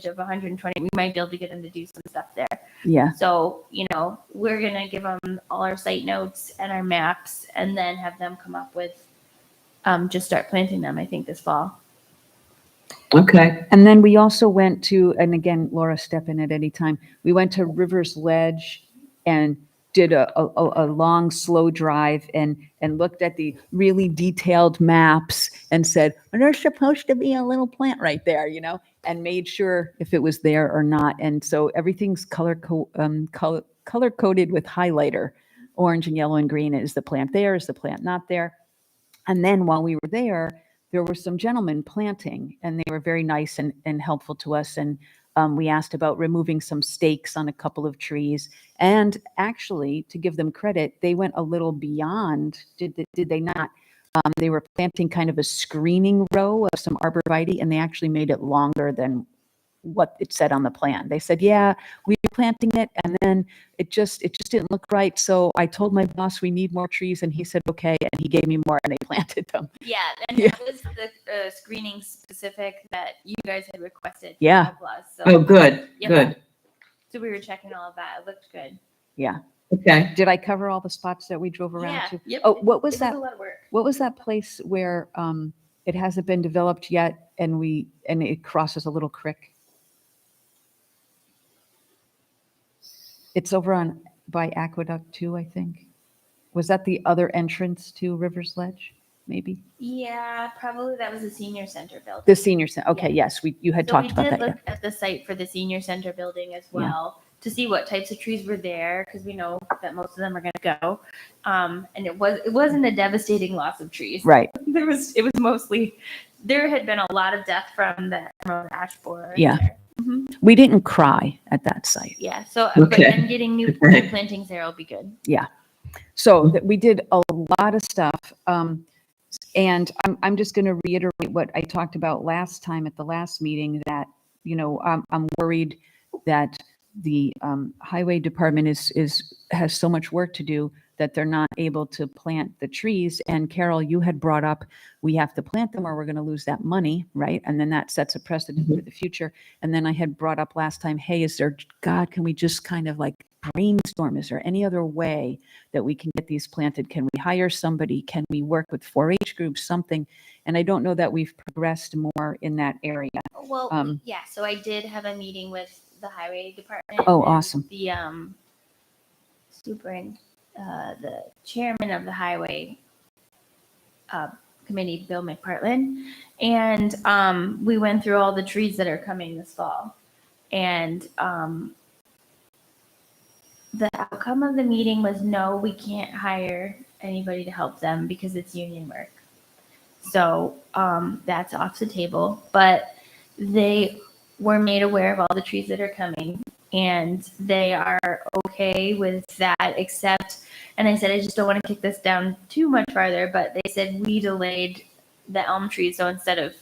of 120, we might be able to get them to do some stuff there. Yeah. So, we're going to give them all our site notes and our maps and then have them come up with, just start planting them, I think, this fall. Okay. And then we also went to, and again, Laura, step in at any time. We went to Rivers Ledge and did a long, slow drive and looked at the really detailed maps and said, there's supposed to be a little plant right there, and made sure if it was there or not. And so everything's color coded with highlighter, orange and yellow and green. Is the plant there? Is the plant not there? And then while we were there were some gentlemen planting, and they were very nice and helpful to us. And we asked about removing some stakes on a couple of trees. And actually, to give them credit, they went a little beyond, did they not? They were planting kind of a screening row of some arborvitae, and they actually made it longer than what it said on the plan. They said, yeah, we were planting it, and then it just didn't look right. So I told my boss we need more trees, and he said, okay, and he gave me more, and they planted them. Yeah, and it was the screening specific that you guys had requested. Yeah. So, Oh, good. Yep. Good. So we were checking all of that. It looked good. Yeah. Okay. Did I cover all the spots that we drove around Yeah. to? Yep. Oh, what was It that? was a lot of work. What was that place where It hasn't been developed yet, and it crosses a little creek. It's over by Aqueduct too, I think. Was that the other entrance to River's Ledge, maybe? Yeah, probably that was the senior center building. The senior center, okay, Yeah. yes, you had So talked about we that, did yeah. look at the site for the senior center building as Yeah. well to see what types of trees were there, because we know that most of them are going to go. And it wasn't a devastating loss of trees. Right, It was mostly, there had been a lot of death from the emerald ash borer. Yeah. there. Mhm. we didn't cry at that site. Yeah. So, Okay. but then getting new plantings there will be good. So we did a lot of stuff. And I'm just going to reiterate what I talked about last time at the last meeting, that, I'm worried that the highway department has so much work to do that they're not able to plant the trees. And Carol, you had brought up, we have to plant them or we're going to lose that money, right? And then that sets a precedent for the future. And then I had brought up last time, hey, God, can we just kind of like brainstorm? Is there any other way that we can get these planted? Can we hire somebody? Can we work with 4-H groups, something? And I don't know that we've progressed more in that area. Well, yeah. So I did have a meeting with the highway department. Oh, and awesome. The the chairman of the highway committee, Bill McPartland, and we went through all the trees that are coming this fall. And the outcome of the meeting was no, we can't hire anybody to help them because it's union work. So that's off the table. But they were made aware of all the trees that are coming, and they are okay with that, except, and I said, I just don't want to kick this down too much farther, but they said we delayed the elm trees. So instead of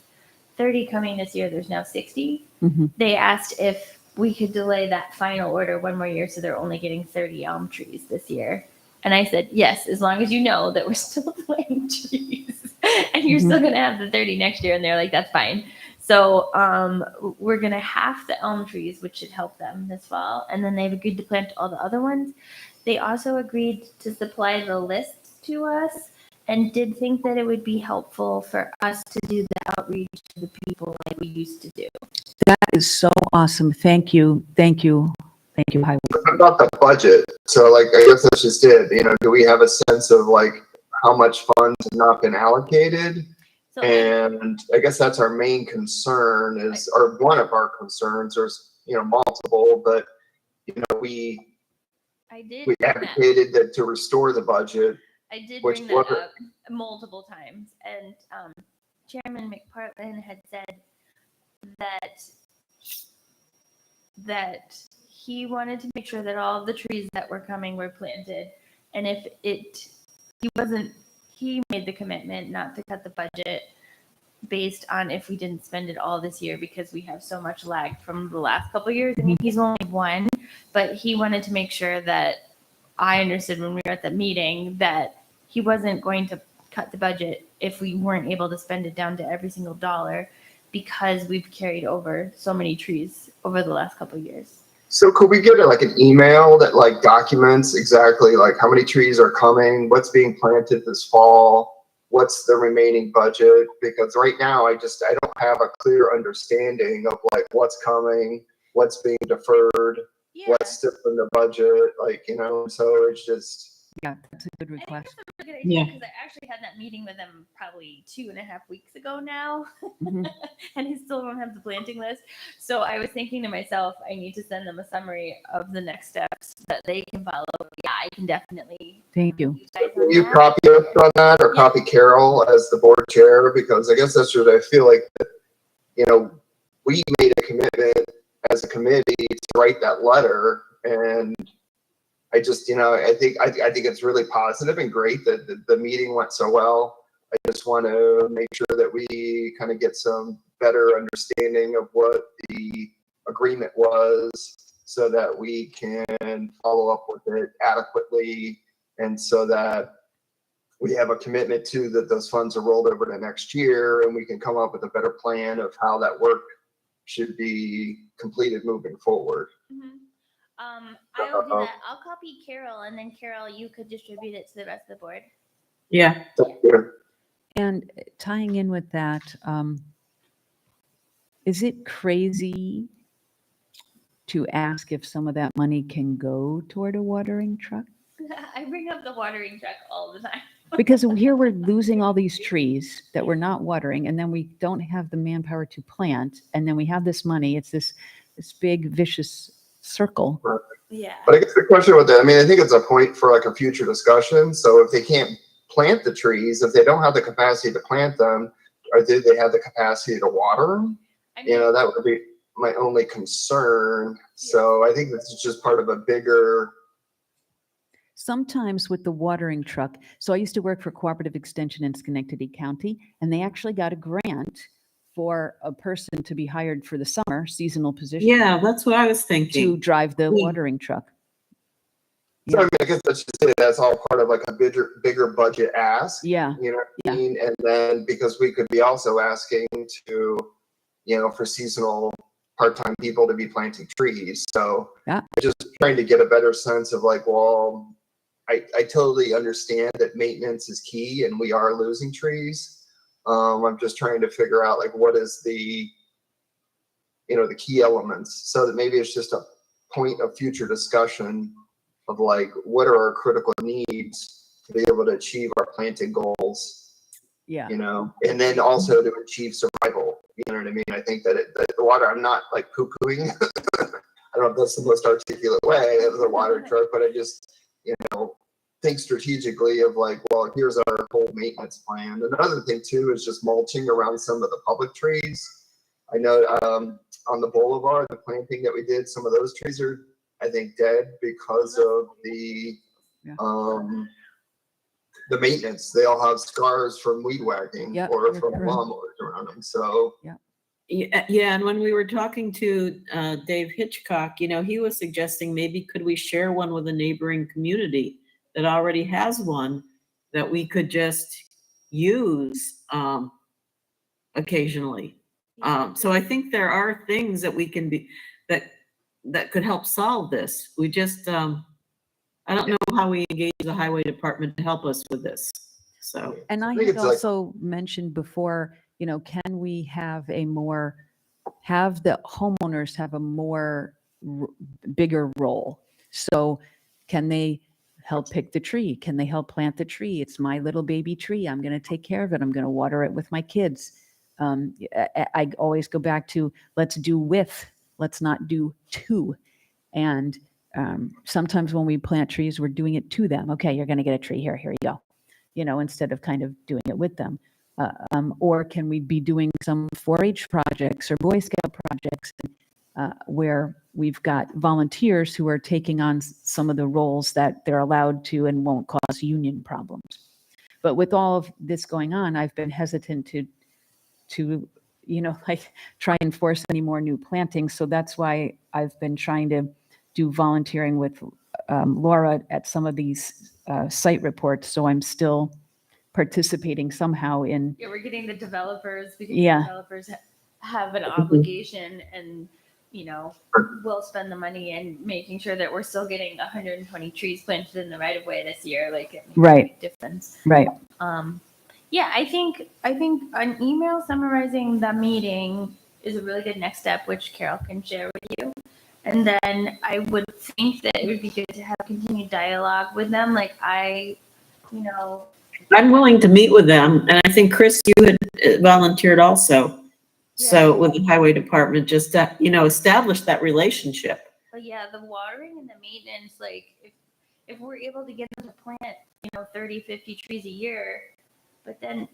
30 coming this year, there's now 60. Mhm. They asked if we could delay that final order one more year, so they're only getting 30 elm trees this year. And I said, yes, as long as you know that we're still delaying trees and you're still going to have the 30 next year. And they're like, that's fine. So we're going to half the elm trees, which should help them this fall. And then they've agreed to plant all the other ones. They also agreed to supply the lists to us and did think that it would be helpful for us to do the outreach to the people like we used to do. That is so awesome. Thank you. Thank you. Thank you, Highway. About the budget, so like, I guess that's just it, do we have a sense of like how much funds have not been allocated? So And I guess that's our main concern or one of our concerns. There's, multiple, but, we I did we bring that- advocated to restore the budget. I did Which bring that wasn't- up multiple times, and Chairman McPartland had said that he wanted to make sure that all of the trees that were coming were planted, and he made the commitment not to cut the budget based on if we didn't spend it all this year, because we have so much lag from the last couple of years. I mean, he's only one, but he wanted to make sure that I understood when we were at the meeting that he wasn't going to cut the budget if we weren't able to spend it down to every single dollar, because we've carried over so many trees over the last couple of years. So could we get like an email that like documents exactly like how many trees are coming, what's being planted this fall, what's the remaining budget? Because right now I don't have a clear understanding of like what's coming, what's being deferred, what's still in the budget, so it's just. Yeah, that's a good I think request. that's a really good idea, Yeah. because I actually had that meeting with him probably 2.5 weeks ago now, Mhm. and he still don't have the planting list. So I was thinking to myself, I need to send them a summary of the next steps that they can follow. Yeah, I can definitely. Thank you. guys Can on you that. copy us on that or Yeah. copy Carol as the board chair? Because I guess that's what I feel like, we made a commitment as a committee to write that letter, and I just, I think it's really positive and great that the meeting went so well. I just want to make sure that we kind of get some better understanding of what the agreement was so that we can follow up with it adequately, and so that we have a commitment to that those funds are rolled over to next year, and we can come up with a better plan of how that work should be completed moving forward. Mhm. I will do that. I'll copy Carol, and then Carol, you could distribute it to the rest of the board. Yeah. Thank you. And tying in with that, is it crazy to ask if some of that money can go toward a watering truck? I bring up the watering truck all the time. Because here we're losing all these trees that we're not watering, and then we don't have the manpower to plant, and then we have this money. It's this big vicious circle. Yeah. But I guess the question with that, I mean, I think it's a point for like a future discussion. So if they can't plant the trees, if they don't have the capacity to plant them, or do they have the capacity to water them? I You know, that would be my only concern. So I think this is just part of a bigger. Sometimes with the watering truck, so I used to work for Cooperative Extension in Schenectady County, and they actually got a grant for a person to be hired for the summer seasonal position. Yeah, that's what I was To thinking. drive the watering truck. So I mean, I guess let's just say that's all part of like a bigger budget ask. Yeah. You know what I Yeah. mean? And then because we could be also asking to, you know, for seasonal part-time people to be planting trees. So Yeah. just trying to get a better sense of like, well, I totally understand that maintenance is key and we are losing trees. I'm just trying to figure out like what is the, you know, the key elements, so that maybe it's just a point of future discussion of like, what are our critical needs to be able to achieve our planting goals, Yeah. you know, and then also to achieve survival. You know what I mean? I think that the water, I'm not like poo-pooing. I don't know if that's the most articulate way of the water truck, but I just, you know, think strategically of like, well, here's our whole maintenance plan. Another thing too is just mulching around some of the public trees. I know on the boulevard, the planting that we did, some of those trees are, I think, dead because of the maintenance. They all have scars from weed whacking or you're from correct. lawnmowers around them. So Yeah, and when we were talking to Dave Hitchcock, you know, he was suggesting maybe could we share one with a neighboring community that already has one that we could just use occasionally. So I think there are things that we can be that could help solve this. We just I don't know how we engage the highway department to help us with this. So And I think had it's like- also mentioned before, you know, can we have have the homeowners have a more bigger role? So can they help pick the tree? Can they help plant the tree? It's my little baby tree. I'm going to take care of it. I'm going to water it with my kids. I always go back to let's do with, let's not do to. And sometimes when we plant trees, we're doing it to them. Okay, you're going to get a tree here. Here you go. You know, instead of kind of doing it with them. Or can we be doing some 4-H projects or Boy Scout projects where we've got volunteers who are taking on some of the roles that they're allowed to and won't cause union problems. But with all of this going on, I've been hesitant to you know, like try and force any more new plantings. So that's why I've been trying to do volunteering with Laura at some of these site reports. So I'm still participating somehow in. Yeah, we're getting the developers because Yeah. the developers have an obligation and, you know, we'll spend the money and making sure that we're still getting 120 trees planted in the right of way this year. Like it makes Right. a big difference. Right. Yeah, I think an email summarizing the meeting is a really good next step, which Carol can share with you. And then I would think that it would be good to have continued dialogue with them. Like you know, I'm willing to meet with them, and I think Chris, you had volunteered also. So with the highway department, just to, you know, establish that relationship. but yeah, the watering and the maintenance, like if we're able to get them to plant, you know, 30, 50 trees a year, but then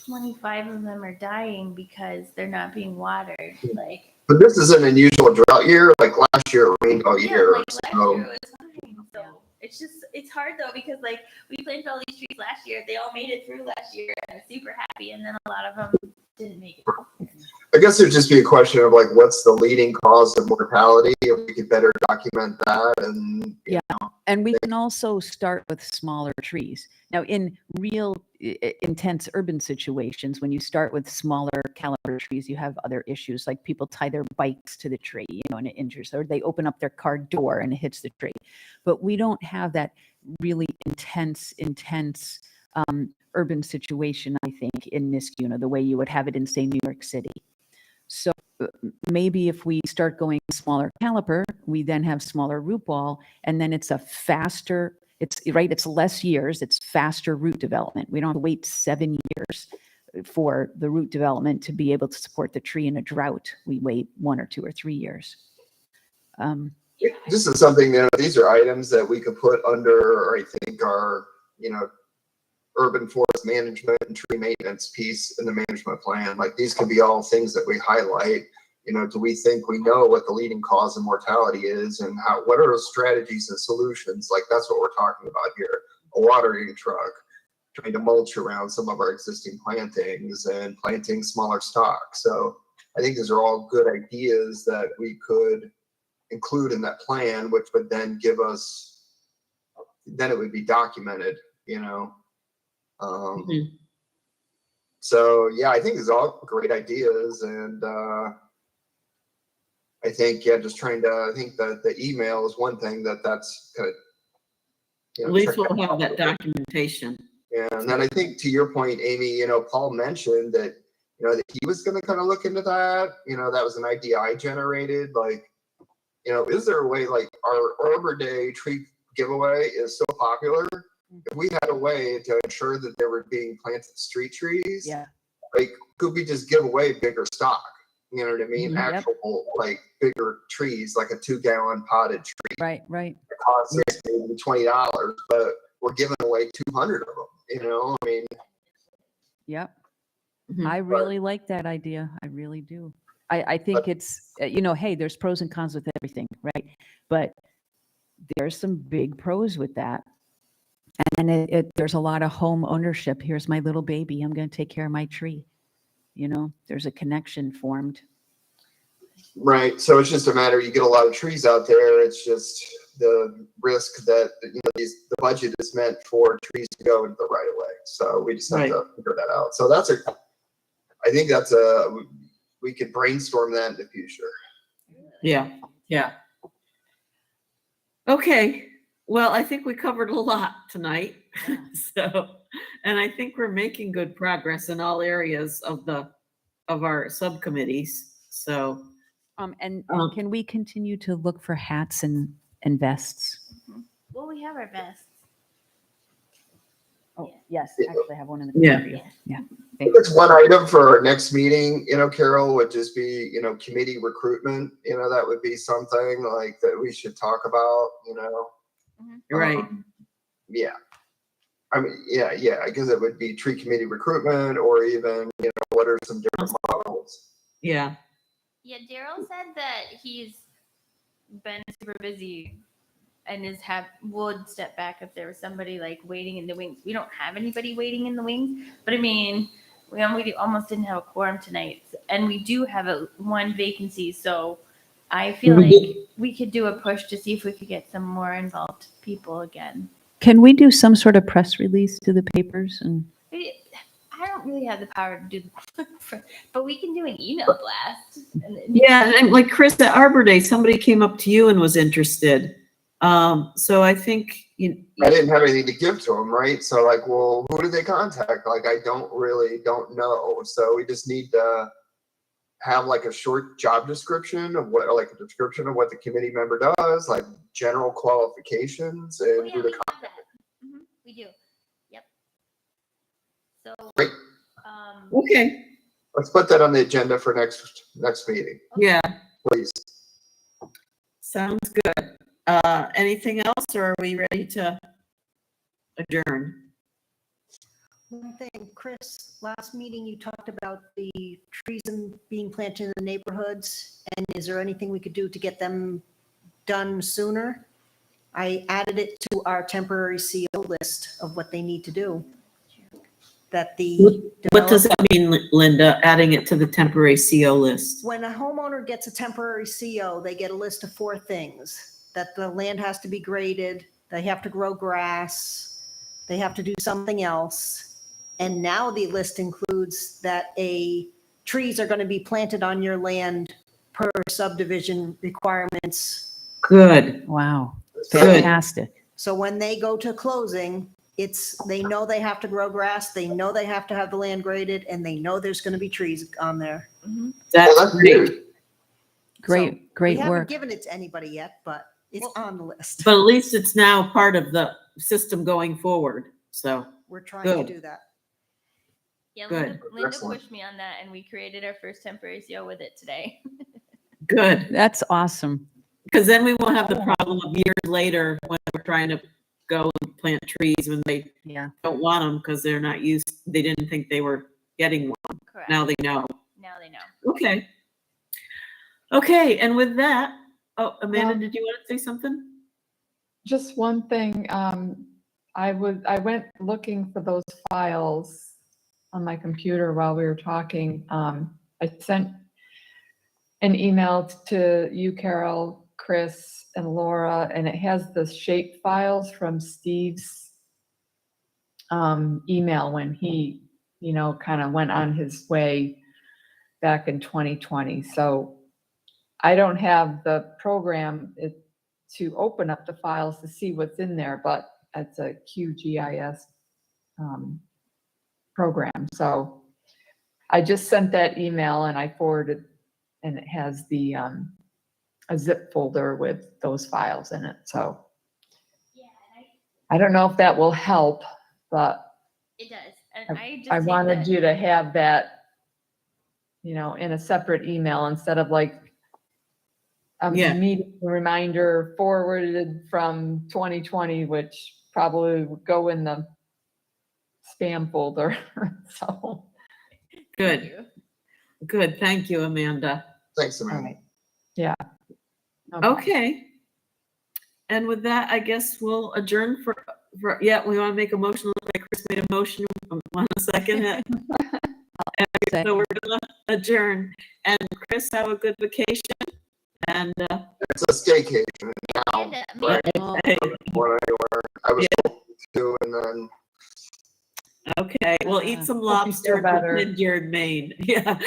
25 of them are dying because they're not being watered. Like, but this is an unusual drought year. Like last year, it rained all year. like last So year it was fine. So it's hard though, because like we planted all these trees last year. They all made it through last year and I'm super happy. And then a lot of them didn't make it. I guess there'd just be a question of like, what's the leading cause of mortality? If we could better document that, and And we can also start with smaller trees. Now, in real intense urban situations, when you start with smaller caliber trees, you have other issues, like people tie their bikes to the tree, you know, and it injures, or they open up their car door and it hits the tree. But we don't have that really intense urban situation, I think, in Niskuna, the way you would have it in, say, New York City. So maybe if we start going smaller caliper, we then have smaller root ball, and then it's a faster, it's right, it's less years, it's faster root development. We don't have to wait 7 years for the root development to be able to support the tree in a drought. We wait 1 or 2 or 3 years. This is something that these are items that we could put under, I think, our, urban forest management and tree maintenance piece in the management plan. Like these could be all things that we highlight. Do we think we know what the leading cause of mortality is, and what are those strategies and solutions? Like that's what we're talking about here. A watering truck, trying to mulch around some of our existing plantings and planting smaller stock. So I think these are all good ideas that we could include in that plan, which would then give us, then it would be documented, So yeah, I think these are all great ideas, and I think just trying to, I think that the email is one thing that's kind of, At least we'll have that documentation. Yeah, and then I think to your point, Amy, Paul mentioned that that he was going to kind of look into that. That was an idea I generated. Like, is there a way, like our Arbor Day tree giveaway is so popular? If we had a way to ensure that there were being planted street trees, Yeah. like could we just give away bigger stock? You know what I mean? Yep. Actual like bigger trees, like a 2-gallon potted tree. Right. It costs us maybe $20, but we're giving away 200 of them. I mean. Yep. Mhm. I really like that idea. I really do. I think it's, hey, there's pros and cons with everything, right? But there's some big pros with that. And there's a lot of home ownership. Here's my little baby. I'm going to take care of my tree. There's a connection formed. Right. So it's just a matter, you get a lot of trees out there. It's just the risk that, the budget is meant for trees to go into the right of way. So we just have to figure that out. So I think we could brainstorm that in the future. Yeah. Okay. Well, I think we covered a lot tonight. And I think we're making good progress in all areas of our subcommittees. So, and can we continue to look for hats and vests? Well, we have our vests. Oh, Yeah. yes, actually I have one in the Yeah. preview. Yeah. There's one item for our next meeting, Carol, would just be, committee recruitment. That would be something like that we should talk about, right. Yeah. I mean, yeah. I guess it would be tree committee recruitment, or even, what are some different models? Yeah. Yeah, Daryl said that he's been super busy and would step back if there was somebody like waiting in the wings. We don't have anybody waiting in the wings, but I mean, we almost didn't have a quorum tonight, and we do have one vacancy. So I feel like we could do a push to see if we could get some more involved people again. Can we do some sort of press release to the papers? And I don't really have the power to do but we can do an email blast. Yeah. And like Chris at Arbor Day, somebody came up to you and was interested. So I think, I didn't have anything to give to them, right? So like, well, who do they contact? Like, I don't know. So we just need to have like a short job description of like a description of what the committee member does, like general qualifications, and we who to have contact. that. We do. Yep. So, Great. okay. Let's put that on the agenda for next meeting, Yeah. please. Sounds good. Anything else, or are we ready to adjourn? One thing, Chris, last meeting you talked about the trees being planted in the neighborhoods, and is there anything we could do to get them done sooner? I added it to our temporary CO list of what they need to do. What does that mean, Linda, adding it to the temporary CO list? When a homeowner gets a temporary CO, they get a list of 4 things. That the land has to be graded, they have to grow grass, they have to do something else. And now the list includes that trees are going to be planted on your land per subdivision requirements. Good. wow, Good. fantastic. So when they go to closing, they know they have to grow grass, they know they have to have the land graded, and they know there's gonna be trees on there. Well, That's that's great. good. Great, So, great We haven't work. given it to anybody yet, but it's on the list. But at least it's now part of the system going forward, so, We're trying to good. do that. Yeah, Good. Linda Excellent. pushed me on that, and we created our first temporary CO with it today. good. That's awesome. Because then we won't have the problem of years later when we're trying to go and plant trees when they Yeah. don't want them because they're not used, they didn't think they were getting one. Correct. Now they know. Now they know. Okay. Okay, and with that, oh, Amanda, Well- did you want to say something? Just one thing, I went looking for those files on my computer while we were talking. I sent an email to you, Carol, Chris, and Laura, and it has the shape files from Steve's email when he, kind of went on his way back in 2020. So I don't have the program to open up the files to see what's in there, but it's a QGIS program. So I just sent that email and I forwarded, and it has the a zip folder with those files in it. So Yeah, and I don't know if that will help, but it does. And I just I take wanted that- you to have that, in a separate email instead of like a Yeah. meeting reminder forwarded from 2020, which probably would go in the spam folder. So, Good, you. good. Thank you, Amanda. Thanks, all Amanda. right. Yeah. Okay. And with that, I guess we'll adjourn yeah, we want to make a motion. Looks like Chris made a motion. Want to second it? Say- So we're gonna adjourn. And Chris, have a good vacation. And, It's a staycation now, And, right? Amanda, hey, What I was told to, and then okay, we'll eat some Hope you lobster feel better. in Midyear, Maine. Yeah.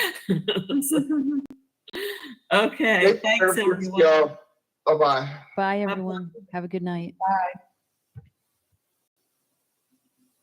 Okay, take care, thanks, everyone. Frisco. Bye-bye. Bye, everyone. Have a good night. Bye.